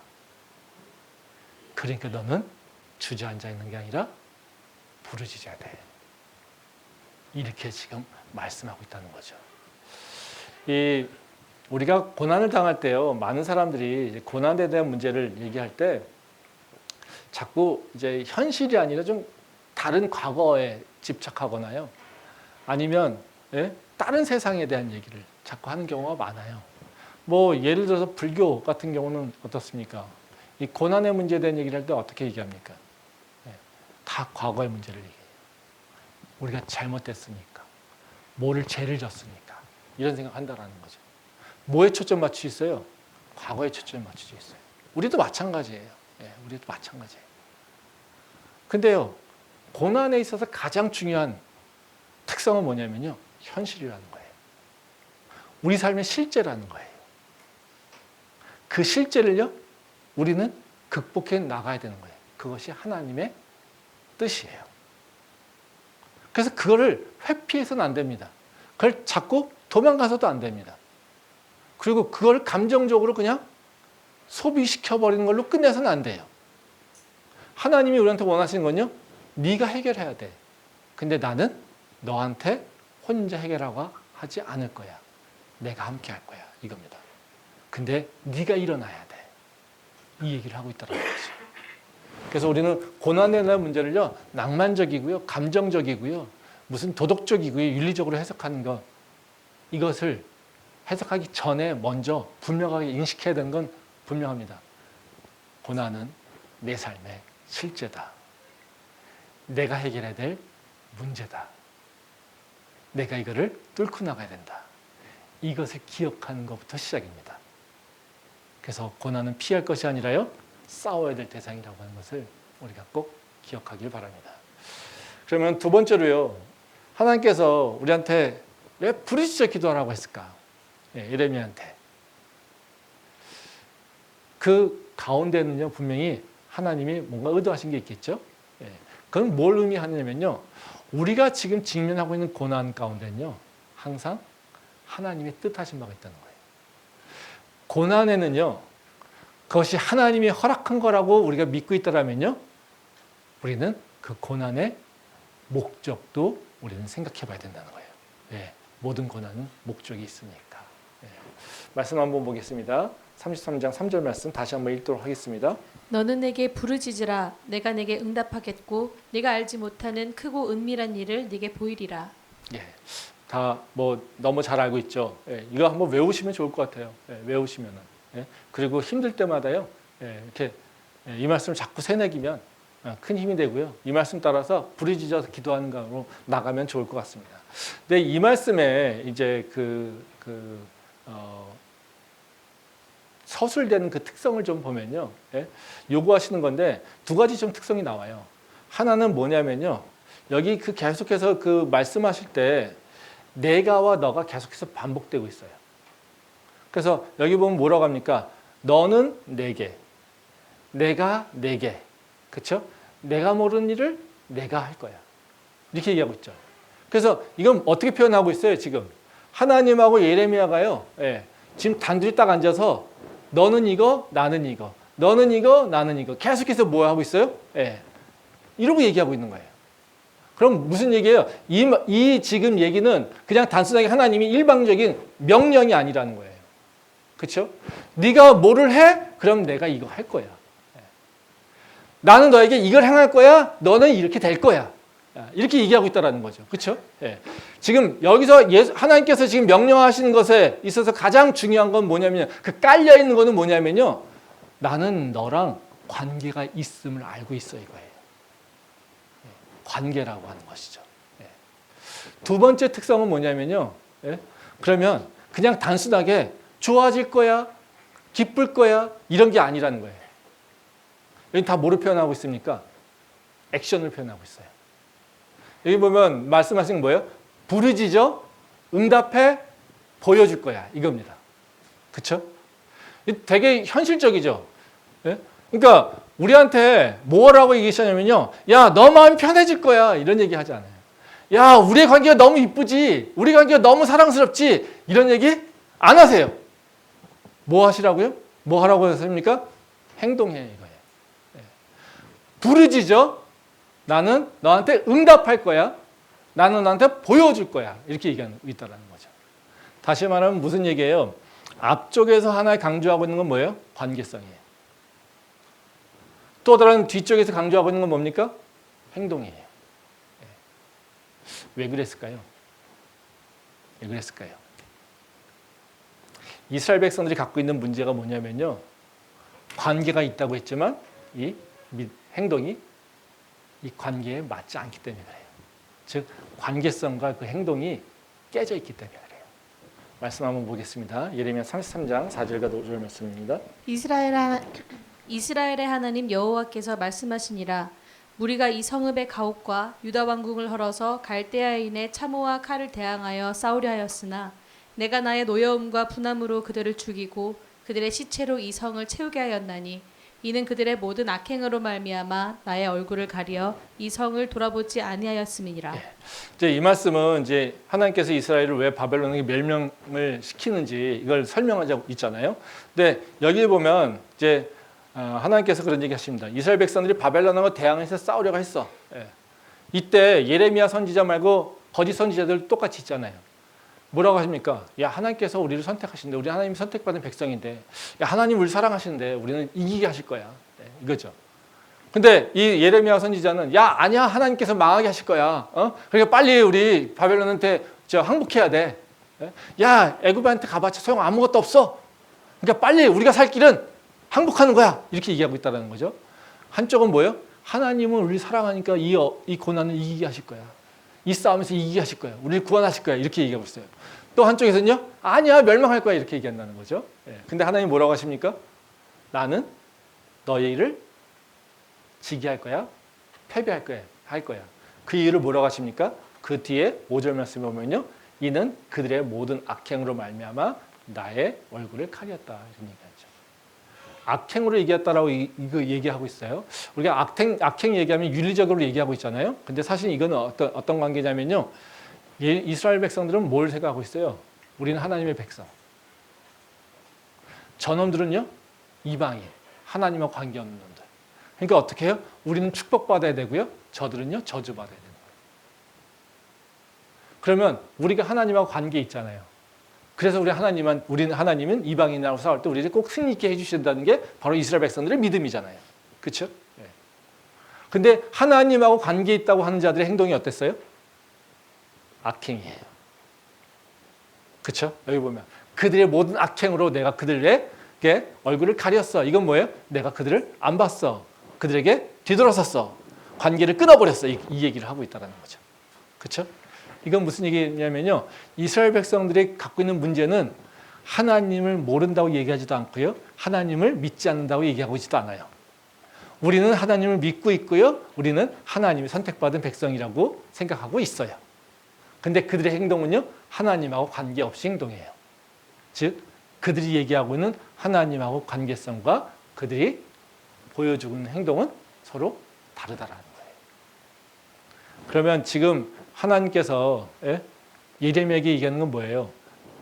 그러니까 너는 주저앉아 있는 게 아니라 부르짖어야 돼. 이렇게 지금 말씀하고 있다는 거죠. 우리가 고난을 당할 때요, 많은 사람들이 고난에 대한 문제를 얘기할 때 자꾸 이제 현실이 아니라 좀 다른 과거에 집착하거나요, 아니면 다른 세상에 대한 얘기를 자꾸 하는 경우가 많아요. 뭐 예를 들어서 불교 같은 경우는 어떻습니까? 이 고난의 문제에 대한 얘기를 할 때 어떻게 얘기합니까? 다 과거의 문제를 얘기해요. 우리가 잘못됐으니까, 뭐를 죄를 졌으니까, 이런 생각한다라는 거죠. 뭐에 초점 맞추고 있어요? 과거에 초점 맞추고 있어요. 우리도 마찬가지예요. 우리도 마찬가지예요. 근데요, 고난에 있어서 가장 중요한 특성은 뭐냐면요, 현실이라는 거예요. 우리 삶의 실제라는 거예요. 그 실제를요, 우리는 극복해 나가야 되는 거예요. 그것이 하나님의 뜻이에요. 그래서 그거를 회피해서는 안 됩니다. 그걸 자꾸 도망가서도 안 됩니다. 그리고 그걸 감정적으로 그냥 소비시켜버리는 걸로 끝내서는 안 돼요. 하나님이 우리한테 원하시는 건요, 네가 해결해야 돼. 근데 나는 너한테 혼자 해결하고 하지 않을 거야. 내가 함께 할 거야. 이겁니다. 근데 네가 일어나야 돼. 이 얘기를 하고 있다는 거죠. 그래서 우리는 고난에 대한 문제를요, 낭만적이고요, 감정적이고요, 무슨 도덕적이고요, 윤리적으로 해석하는 것, 이것을 해석하기 전에 먼저 분명하게 인식해야 되는 건 분명합니다. 고난은 내 삶의 실제다. 내가 해결해야 될 문제다. 내가 이거를 뚫고 나가야 된다. 이것을 기억하는 것부터 시작입니다. 그래서 고난은 피할 것이 아니라요, 싸워야 될 대상이라고 하는 것을 우리가 꼭 기억하길 바랍니다. 그러면 두 번째로요, 하나님께서 우리한테 왜 부르짖어 기도하라고 했을까? 예레미야한테. 그 가운데는요, 분명히 하나님이 뭔가 의도하신 게 있겠죠? 그건 뭘 의미하냐면요, 우리가 지금 직면하고 있는 고난 가운데는요, 항상 하나님의 뜻하신 바가 있다는 거예요. 고난에는요, 그것이 하나님이 허락한 거라고 우리가 믿고 있다면요, 우리는 그 고난의 목적도 우리는 생각해 봐야 된다는 거예요. 모든 고난은 목적이 있으니까. 말씀 한번 보겠습니다. 33장 3절 말씀 다시 한번 읽도록 하겠습니다. 너는 내게 부르짖으라 내가 내게 응답하겠고 네가 알지 못하는 크고 은밀한 일을 네게 보이리라. 다 뭐 너무 잘 알고 있죠. 이거 한번 외우시면 좋을 것 같아요. 외우시면은. 그리고 힘들 때마다요, 이렇게 이 말씀을 자꾸 새내기면 큰 힘이 되고요. 이 말씀 따라서 부르짖어서 기도하는 가운데로 나가면 좋을 것 같습니다. 근데 이 말씀에 이제 서술되는 그 특성을 좀 보면요, 요구하시는 건데 두 가지 좀 특성이 나와요. 하나는 뭐냐면요, 여기 그 계속해서 그 말씀하실 때 내가와 너가 계속해서 반복되고 있어요. 그래서 여기 보면 뭐라고 합니까? 너는 내게, 내가 내게, 그렇죠? 내가 모르는 일을 내가 할 거야. 이렇게 얘기하고 있죠. 그래서 이건 어떻게 표현하고 있어요? 지금 하나님하고 예레미야가요, 지금 단둘이 딱 앉아서 너는 이거, 나는 이거, 너는 이거, 나는 이거 계속해서 뭐 하고 있어요? 이러고 얘기하고 있는 거예요. 그럼 무슨 얘기예요? 이 지금 얘기는 그냥 단순하게 하나님이 일방적인 명령이 아니라는 거예요. 그렇죠? 네가 뭐를 해? 그럼 내가 이거 할 거야. 나는 너에게 이걸 행할 거야. 너는 이렇게 될 거야. 이렇게 얘기하고 있다는 거죠. 그렇죠? 지금 여기서 하나님께서 지금 명령하시는 것에 있어서 가장 중요한 건 뭐냐면, 그 깔려 있는 거는 뭐냐면요, 나는 너랑 관계가 있음을 알고 있어, 이거예요. 관계라고 하는 것이죠. 두 번째 특성은 뭐냐면요, 그러면 그냥 단순하게 좋아질 거야, 기쁠 거야, 이런 게 아니라는 거예요. 여기 다 뭐를 표현하고 있습니까? 액션을 표현하고 있어요. 여기 보면 말씀하신 건 뭐예요? 부르짖어, 응답해, 보여줄 거야, 이겁니다. 그렇죠? 되게 현실적이죠. 그러니까 우리한테 뭐라고 얘기하냐면요, 야, 너 마음 편해질 거야, 이런 얘기 하지 않아요. 야, 우리의 관계가 너무 이쁘지, 우리 관계가 너무 사랑스럽지, 이런 얘기 안 하세요. 뭐 하시라고요? 뭐 하라고 했습니까? 행동해, 이거예요. 부르짖어, 나는 너한테 응답할 거야, 나는 너한테 보여줄 거야, 이렇게 얘기하고 있다는 거죠. 다시 말하면 무슨 얘기예요? 앞쪽에서 하나 강조하고 있는 건 뭐예요? 관계성이에요. 또 다른 뒤쪽에서 강조하고 있는 건 뭡니까? 행동이에요. 왜 그랬을까요? 왜 그랬을까요? 이스라엘 백성들이 갖고 있는 문제가 뭐냐면요, 관계가 있다고 했지만 이 행동이 이 관계에 맞지 않기 때문에 그래요. 즉 관계성과 그 행동이 깨져 있기 때문에 그래요. 말씀 한번 보겠습니다. 예레미야 33장 4절과 5절 말씀입니다. 이스라엘의 하나님 여호와께서 말씀하시니라. 무리가 이 성읍의 가옥과 유다 왕궁을 헐어서 갈대아인의 참호와 칼을 대항하여 싸우려 하였으나 내가 나의 노여움과 분함으로 그들을 죽이고 그들의 시체로 이 성을 채우게 하였나니 이는 그들의 모든 악행으로 말미암아 나의 얼굴을 가려 이 성을 돌아보지 아니하였음이니라. 이제 이 말씀은 이제 하나님께서 이스라엘을 왜 바벨론에게 멸명을 시키는지 이걸 설명하자고 있잖아요. 근데 여기 보면 이제 하나님께서 그런 얘기 하십니다. 이스라엘 백성들이 바벨론하고 대항해서 싸우려고 했어. 이때 예레미야 선지자 말고 거짓 선지자들 똑같이 있잖아요. 뭐라고 하십니까? 야, 하나님께서 우리를 선택하신데, 우리 하나님이 선택받은 백성인데, 야, 하나님 우리를 사랑하시는데 우리는 이기게 하실 거야. 이거죠. 근데 이 예레미야 선지자는 야, 아니야, 하나님께서 망하게 하실 거야. 그러니까 빨리 우리 바벨론한테 항복해야 돼. 야, 애굽한테 가봤자 소용 아무것도 없어. 그러니까 빨리 우리가 살 길은 항복하는 거야. 이렇게 얘기하고 있다는 거죠. 한쪽은 뭐예요? 하나님은 우리를 사랑하니까 이 고난을 이기게 하실 거야. 이 싸움에서 이기게 하실 거야. 우리를 구원하실 거야. 이렇게 얘기하고 있어요. 또 한쪽에서는요, 아니야, 멸망할 거야. 이렇게 얘기한다는 거죠. 근데 하나님 뭐라고 하십니까? 나는 너희를 지게 할 거야. 패배할 거야. 할 거야. 그 이유를 뭐라고 하십니까? 그 뒤에 5절 말씀에 보면요. 이는 그들의 모든 악행으로 말미암아 나의 얼굴을 가렸다. 이런 얘기하죠. 악행으로 얘기했다라고 이거 얘기하고 있어요. 우리가 악행 얘기하면 윤리적으로 얘기하고 있잖아요. 근데 사실 이거는 어떤 관계냐면요. 이스라엘 백성들은 뭘 생각하고 있어요? 우리는 하나님의 백성. 저놈들은요, 이방인, 하나님과 관계없는 놈들. 그러니까 어떻게 해요? 우리는 축복받아야 되고요, 저들은요, 저주받아야 되는 거예요. 그러면 우리가 하나님하고 관계 있잖아요. 그래서 우리는 하나님은 이방인하고 싸울 때 우리를 꼭 승리 있게 해주신다는 게 바로 이스라엘 백성들의 믿음이잖아요. 그렇죠? 근데 하나님하고 관계 있다고 하는 자들의 행동이 어땠어요? 악행이에요. 그렇죠? 여기 보면 그들의 모든 악행으로 내가 그들에게 얼굴을 가렸어. 이건 뭐예요? 내가 그들을 안 봤어. 그들에게 뒤돌아섰어. 관계를 끊어버렸어. 이 얘기를 하고 있다는 거죠. 그렇죠? 이건 무슨 얘기냐면요. 이스라엘 백성들이 갖고 있는 문제는 하나님을 모른다고 얘기하지도 않고요. 하나님을 믿지 않는다고 얘기하고 있지도 않아요. 우리는 하나님을 믿고 있고요. 우리는 하나님이 선택받은 백성이라고 생각하고 있어요. 근데 그들의 행동은요. 하나님하고 관계없이 행동해요. 즉 그들이 얘기하고 있는 하나님하고 관계성과 그들이 보여주는 행동은 서로 다르다라는 거예요. 그러면 지금 하나님께서 예레미야에게 얘기하는 건 뭐예요?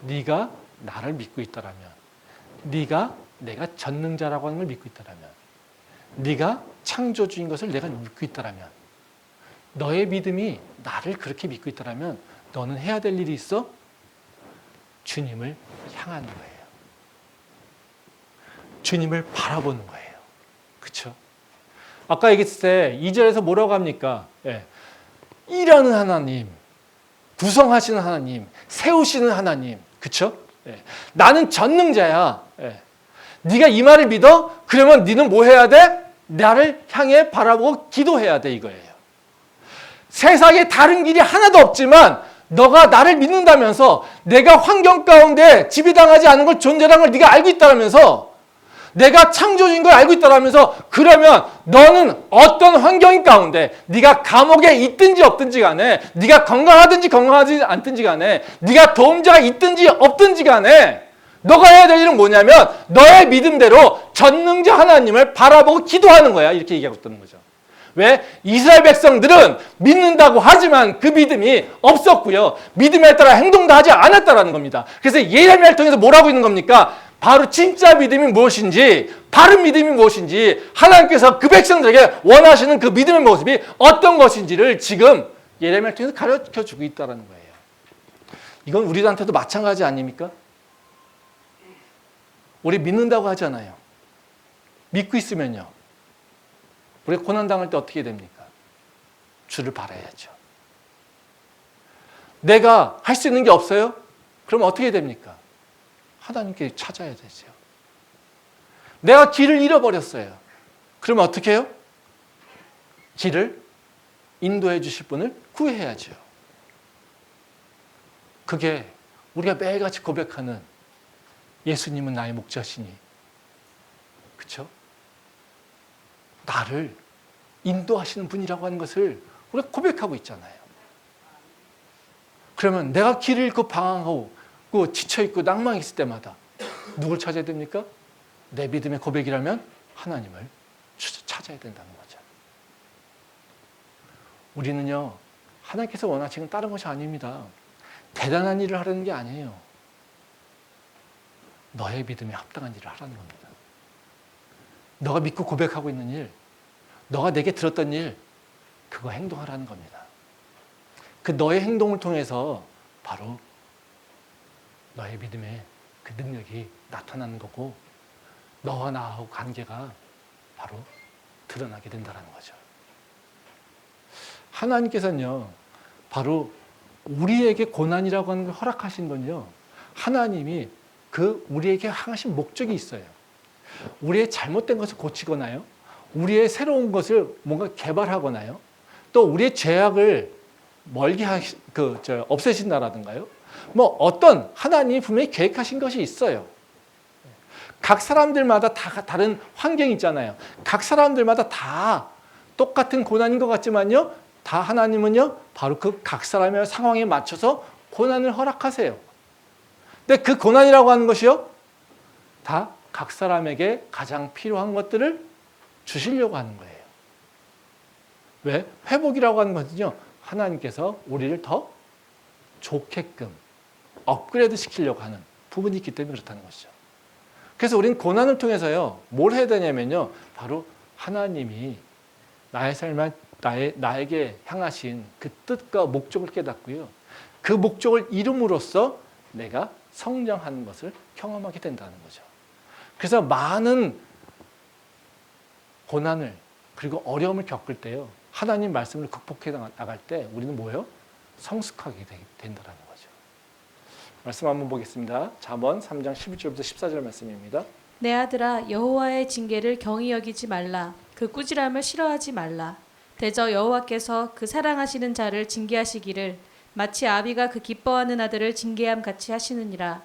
네가 나를 믿고 있다라면, 네가 내가 전능자라고 하는 걸 믿고 있다라면, 네가 창조주인 것을 내가 믿고 있다라면, 너의 믿음이 나를 그렇게 믿고 있다라면 너는 해야 될 일이 있어? 주님을 향하는 거예요. 주님을 바라보는 거예요. 그렇죠? 아까 얘기했을 때 2절에서 뭐라고 합니까? 일하는 하나님, 구성하시는 하나님, 세우시는 하나님, 그렇죠? 나는 전능자야. 네가 이 말을 믿어? 그러면 네는 뭐 해야 돼? 나를 향해 바라보고 기도해야 돼, 이거예요. 세상에 다른 길이 하나도 없지만 너가 나를 믿는다면서 내가 환경 가운데 지배당하지 않은 걸 존재라는 걸 네가 알고 있다면서 내가 창조주인 걸 알고 있다면서 그러면 너는 어떤 환경 가운데 네가 감옥에 있든지 없든지 간에 네가 건강하든지 건강하지 않든지 간에 네가 도움자가 있든지 없든지 간에 너가 해야 될 일은 뭐냐면 너의 믿음대로 전능자 하나님을 바라보고 기도하는 거야. 이렇게 얘기하고 있다는 거죠. 왜? 이스라엘 백성들은 믿는다고 하지만 그 믿음이 없었고요. 믿음에 따라 행동도 하지 않았다라는 겁니다. 그래서 예레미야를 통해서 뭐라고 있는 겁니까? 바로 진짜 믿음이 무엇인지, 바른 믿음이 무엇인지, 하나님께서 그 백성들에게 원하시는 그 믿음의 모습이 어떤 것인지를 지금 예레미야를 통해서 가르쳐주고 있다는 거예요. 이건 우리한테도 마찬가지 아닙니까? 우리 믿는다고 하잖아요. 믿고 있으면요. 우리가 고난당할 때 어떻게 됩니까? 주를 바라야죠. 내가 할 수 있는 게 없어요? 그럼 어떻게 됩니까? 하나님께 찾아야 되죠. 내가 길을 잃어버렸어요. 그러면 어떻게 해요? 길을 인도해 주실 분을 구해야죠. 그게 우리가 매일같이 고백하는 예수님은 나의 목자시니, 그렇죠? 나를 인도하시는 분이라고 하는 것을 우리가 고백하고 있잖아요. 그러면 내가 길을 잃고 방황하고 지쳐있고 낭망이 있을 때마다 누굴 찾아야 됩니까? 내 믿음의 고백이라면 하나님을 찾아야 된다는 거죠. 우리는요, 하나님께서 원하시는 건 다른 것이 아닙니다. 대단한 일을 하려는 게 아니에요. 너의 믿음에 합당한 일을 하라는 겁니다. 너가 믿고 고백하고 있는 일, 너가 내게 들었던 일, 그거 행동하라는 겁니다. 그 너의 행동을 통해서 바로 너의 믿음의 그 능력이 나타나는 거고, 너와 나하고 관계가 바로 드러나게 된다는 거죠. 하나님께서는요, 바로 우리에게 고난이라고 하는 걸 허락하신 건요, 하나님이 그 우리에게 향하신 목적이 있어요. 우리의 잘못된 것을 고치거나요, 우리의 새로운 것을 뭔가 개발하거나요, 또 우리의 죄악을 멀게 없애신다라든가요. 뭐 어떤 하나님이 분명히 계획하신 것이 있어요. 각 사람들마다 다 다른 환경이 있잖아요. 각 사람들마다 다 똑같은 고난인 것 같지만요, 다 하나님은요, 바로 그 각 사람의 상황에 맞춰서 고난을 허락하세요. 근데 그 고난이라고 하는 것이요, 다 각 사람에게 가장 필요한 것들을 주시려고 하는 거예요. 왜? 회복이라고 하는 것은요, 하나님께서 우리를 더 좋게끔 업그레이드 시키려고 하는 부분이 있기 때문에 그렇다는 것이죠. 그래서 우리는 고난을 통해서요, 뭘 해야 되냐면요, 바로 하나님이 나의 삶에 나에게 향하신 그 뜻과 목적을 깨닫고요, 그 목적을 이룸으로써 내가 성장하는 것을 경험하게 된다는 거죠. 그래서 많은 고난을 그리고 어려움을 겪을 때요, 하나님 말씀을 극복해 나갈 때 우리는 뭐예요? 성숙하게 된다는 거죠. 말씀 한번 보겠습니다. 잠언 3장 11절부터 14절 말씀입니다. 내 아들아, 여호와의 징계를 경히 여기지 말라. 그 꾸지람을 싫어하지 말라. 대저 여호와께서 그 사랑하시는 자를 징계하시기를 마치 아비가 그 기뻐하는 아들을 징계함 같이 하시느니라.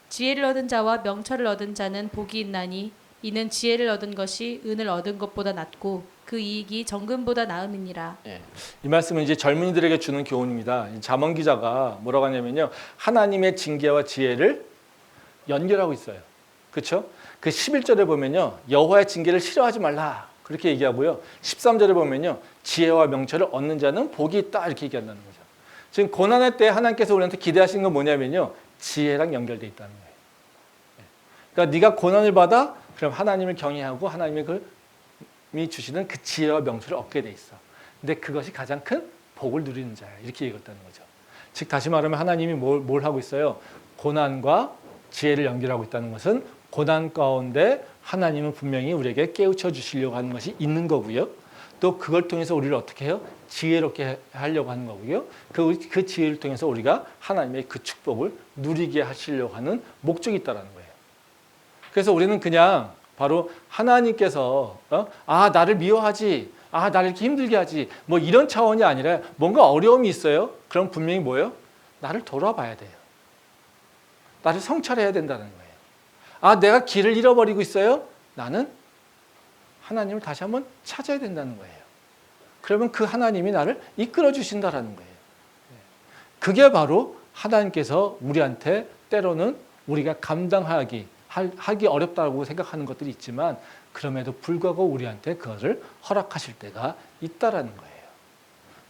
지혜를 얻은 자와 명철을 얻은 자는 복이 있나니 이는 지혜를 얻은 것이 은을 얻은 것보다 낫고 그 이익이 정금보다 나음이니라. 예, 이 말씀은 이제 젊은이들에게 주는 교훈입니다. 잠언 기자가 뭐라고 하냐면요, 하나님의 징계와 지혜를 연결하고 있어요. 그렇죠? 그 11절에 보면요, 여호와의 징계를 싫어하지 말라 그렇게 얘기하고요, 13절에 보면요, 지혜와 명철을 얻는 자는 복이 있다 이렇게 얘기한다는 거죠. 지금 고난의 때 하나님께서 우리한테 기대하시는 건 뭐냐면요, 지혜랑 연결되어 있다는 거예요. 그러니까 네가 고난을 받아, 그럼 하나님을 경외하고 하나님의 주시는 그 지혜와 명철을 얻게 돼 있어. 근데 그것이 가장 큰 복을 누리는 자야 이렇게 얘기했다는 거죠. 즉 다시 말하면 하나님이 뭘 하고 있어요? 고난과 지혜를 연결하고 있다는 것은 고난 가운데 하나님은 분명히 우리에게 깨우쳐 주시려고 하는 것이 있는 거고요. 또 그걸 통해서 우리를 어떻게 해요? 지혜롭게 하려고 하는 거고요. 그 지혜를 통해서 우리가 하나님의 그 축복을 누리게 하시려고 하는 목적이 있다는 거예요. 그래서 우리는 그냥 바로 하나님께서 나를 미워하지, 나를 이렇게 힘들게 하지, 뭐 이런 차원이 아니라 뭔가 어려움이 있어요. 그럼 분명히 뭐예요? 나를 돌아봐야 돼요. 나를 성찰해야 된다는 거예요. 내가 길을 잃어버리고 있어요. 나는 하나님을 다시 한번 찾아야 된다는 거예요. 그러면 그 하나님이 나를 이끌어 주신다라는 거예요. 그게 바로 하나님께서 우리한테 때로는 우리가 감당하기 어렵다고 생각하는 것들이 있지만 그럼에도 불구하고 우리한테 그것을 허락하실 때가 있다라는 거예요.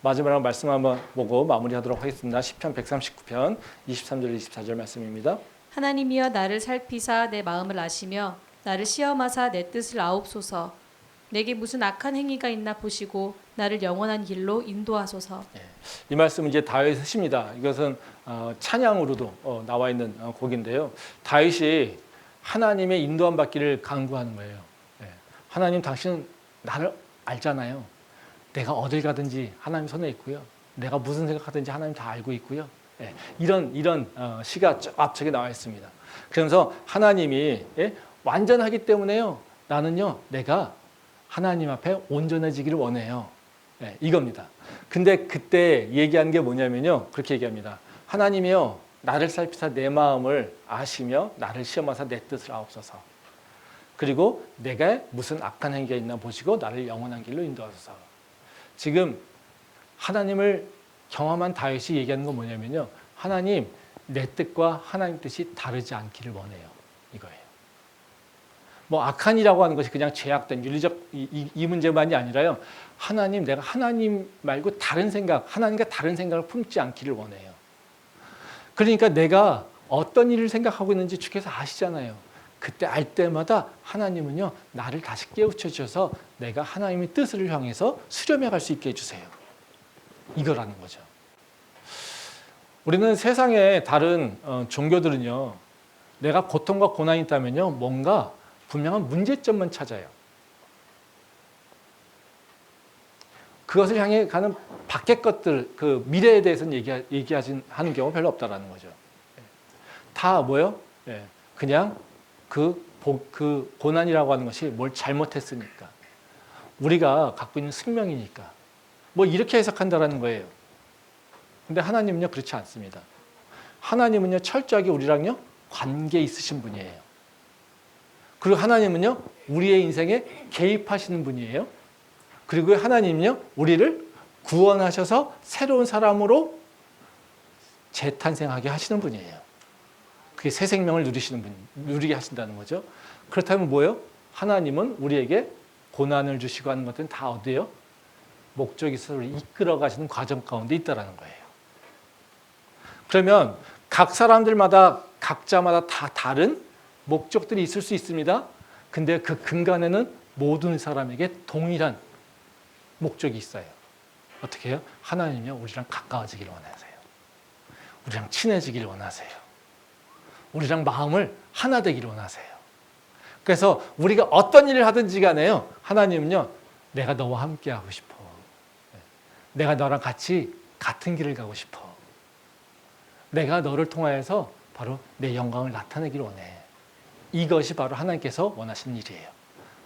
마지막으로 말씀 한번 보고 마무리하도록 하겠습니다. 시편 139편 23절 24절 말씀입니다. 하나님이여 나를 살피사 내 마음을 아시며 나를 시험하사 내 뜻을 아옵소서. 내게 무슨 악한 행위가 있나 보시고 나를 영원한 길로 인도하소서. 이 말씀은 이제 다윗의 시입니다. 이것은 찬양으로도 나와 있는 곡인데요. 다윗이 하나님의 인도함 받기를 간구하는 거예요. 하나님, 당신은 나를 알잖아요. 내가 어딜 가든지 하나님 손에 있고요. 내가 무슨 생각하든지 하나님 다 알고 있고요. 이런 시가 앞쪽에 나와 있습니다. 그러면서 하나님이 완전하기 때문에요, 나는요, 내가 하나님 앞에 온전해지기를 원해요. 이겁니다. 근데 그때 얘기한 게 뭐냐면요, 그렇게 얘기합니다. 하나님이요, 나를 살피사 내 마음을 아시며 나를 시험하사 내 뜻을 아옵소서. 그리고 내가 무슨 악한 행위가 있나 보시고 나를 영원한 길로 인도하소서. 지금 하나님을 경험한 다윗이 얘기하는 건 뭐냐면요, 하나님, 내 뜻과 하나님 뜻이 다르지 않기를 원해요. 이거예요. 뭐 악한이라고 하는 것이 그냥 죄악된 윤리적 이 문제만이 아니라요. 하나님, 내가 하나님 말고 다른 생각, 하나님과 다른 생각을 품지 않기를 원해요. 그러니까 내가 어떤 일을 생각하고 있는지 주께서 아시잖아요. 그때 알 때마다 하나님은요, 나를 다시 깨우쳐 주셔서 내가 하나님의 뜻을 향해서 수렴해 갈 수 있게 해주세요. 이거라는 거죠. 우리는 세상의 다른 종교들은요, 내가 고통과 고난이 있다면요, 뭔가 분명한 문제점만 찾아요. 그것을 향해 가는 밖의 것들, 그 미래에 대해서는 하는 경우가 별로 없다라는 거죠. 다 뭐요? 그냥 그 고난이라고 하는 것이 뭘 잘못했으니까, 우리가 갖고 있는 숙명이니까, 뭐 이렇게 해석한다라는 거예요. 근데 하나님은요, 그렇지 않습니다. 하나님은요, 철저하게 우리랑요, 관계 있으신 분이에요. 그리고 하나님은요, 우리의 인생에 개입하시는 분이에요. 그리고 하나님은요, 우리를 구원하셔서 새로운 사람으로 재탄생하게 하시는 분이에요. 그게 새 생명을 누리게 하신다는 거죠. 그렇다면 뭐예요? 하나님은 우리에게 고난을 주시고 하는 것들은 다 어디예요? 목적이 있어서 우리를 이끌어 가시는 과정 가운데 있다는 거예요. 그러면 각 사람들마다 각자마다 다 다른 목적들이 있을 수 있습니다. 근데 그 근간에는 모든 사람에게 동일한 목적이 있어요. 어떻게 해요? 하나님이요, 우리랑 가까워지기를 원하세요. 우리랑 친해지기를 원하세요. 우리랑 마음을 하나 되기를 원하세요. 그래서 우리가 어떤 일을 하든지 간에요, 하나님은요, 내가 너와 함께 하고 싶어. 내가 너랑 같이 같은 길을 가고 싶어. 내가 너를 통하여서 바로 내 영광을 나타내기를 원해. 이것이 바로 하나님께서 원하시는 일이에요.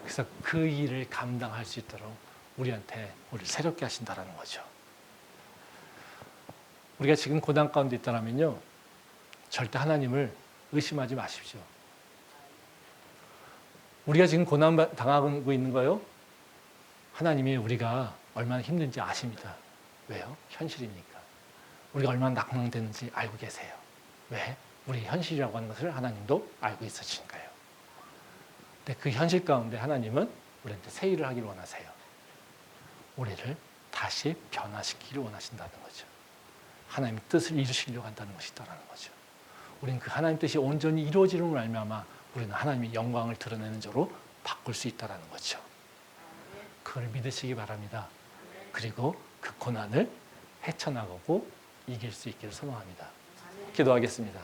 그래서 그 일을 감당할 수 있도록 우리한테 우리를 새롭게 하신다는 거죠. 우리가 지금 고난 가운데 있다면요, 절대 하나님을 의심하지 마십시오. 우리가 지금 고난 당하고 있는 거요, 하나님이 우리가 얼마나 힘든지 아십니다. 왜요? 현실이니까. 우리가 얼마나 낙망되는지 알고 계세요. 왜? 우리 현실이라고 하는 것을 하나님도 알고 있으시니까요. 근데 그 현실 가운데 하나님은 우리한테 새 일을 하기를 원하세요. 우리를 다시 변화시키기를 원하신다는 거죠. 하나님의 뜻을 이루시려고 한다는 것이다라는 거죠. 우리는 그 하나님 뜻이 온전히 이루어지는 걸 알면 우리는 하나님의 영광을 드러내는 자로 바꿀 수 있다는 거죠. 그걸 믿으시기 바랍니다. 그리고 그 고난을 헤쳐나가고 이길 수 있기를 소망합니다. 기도하겠습니다.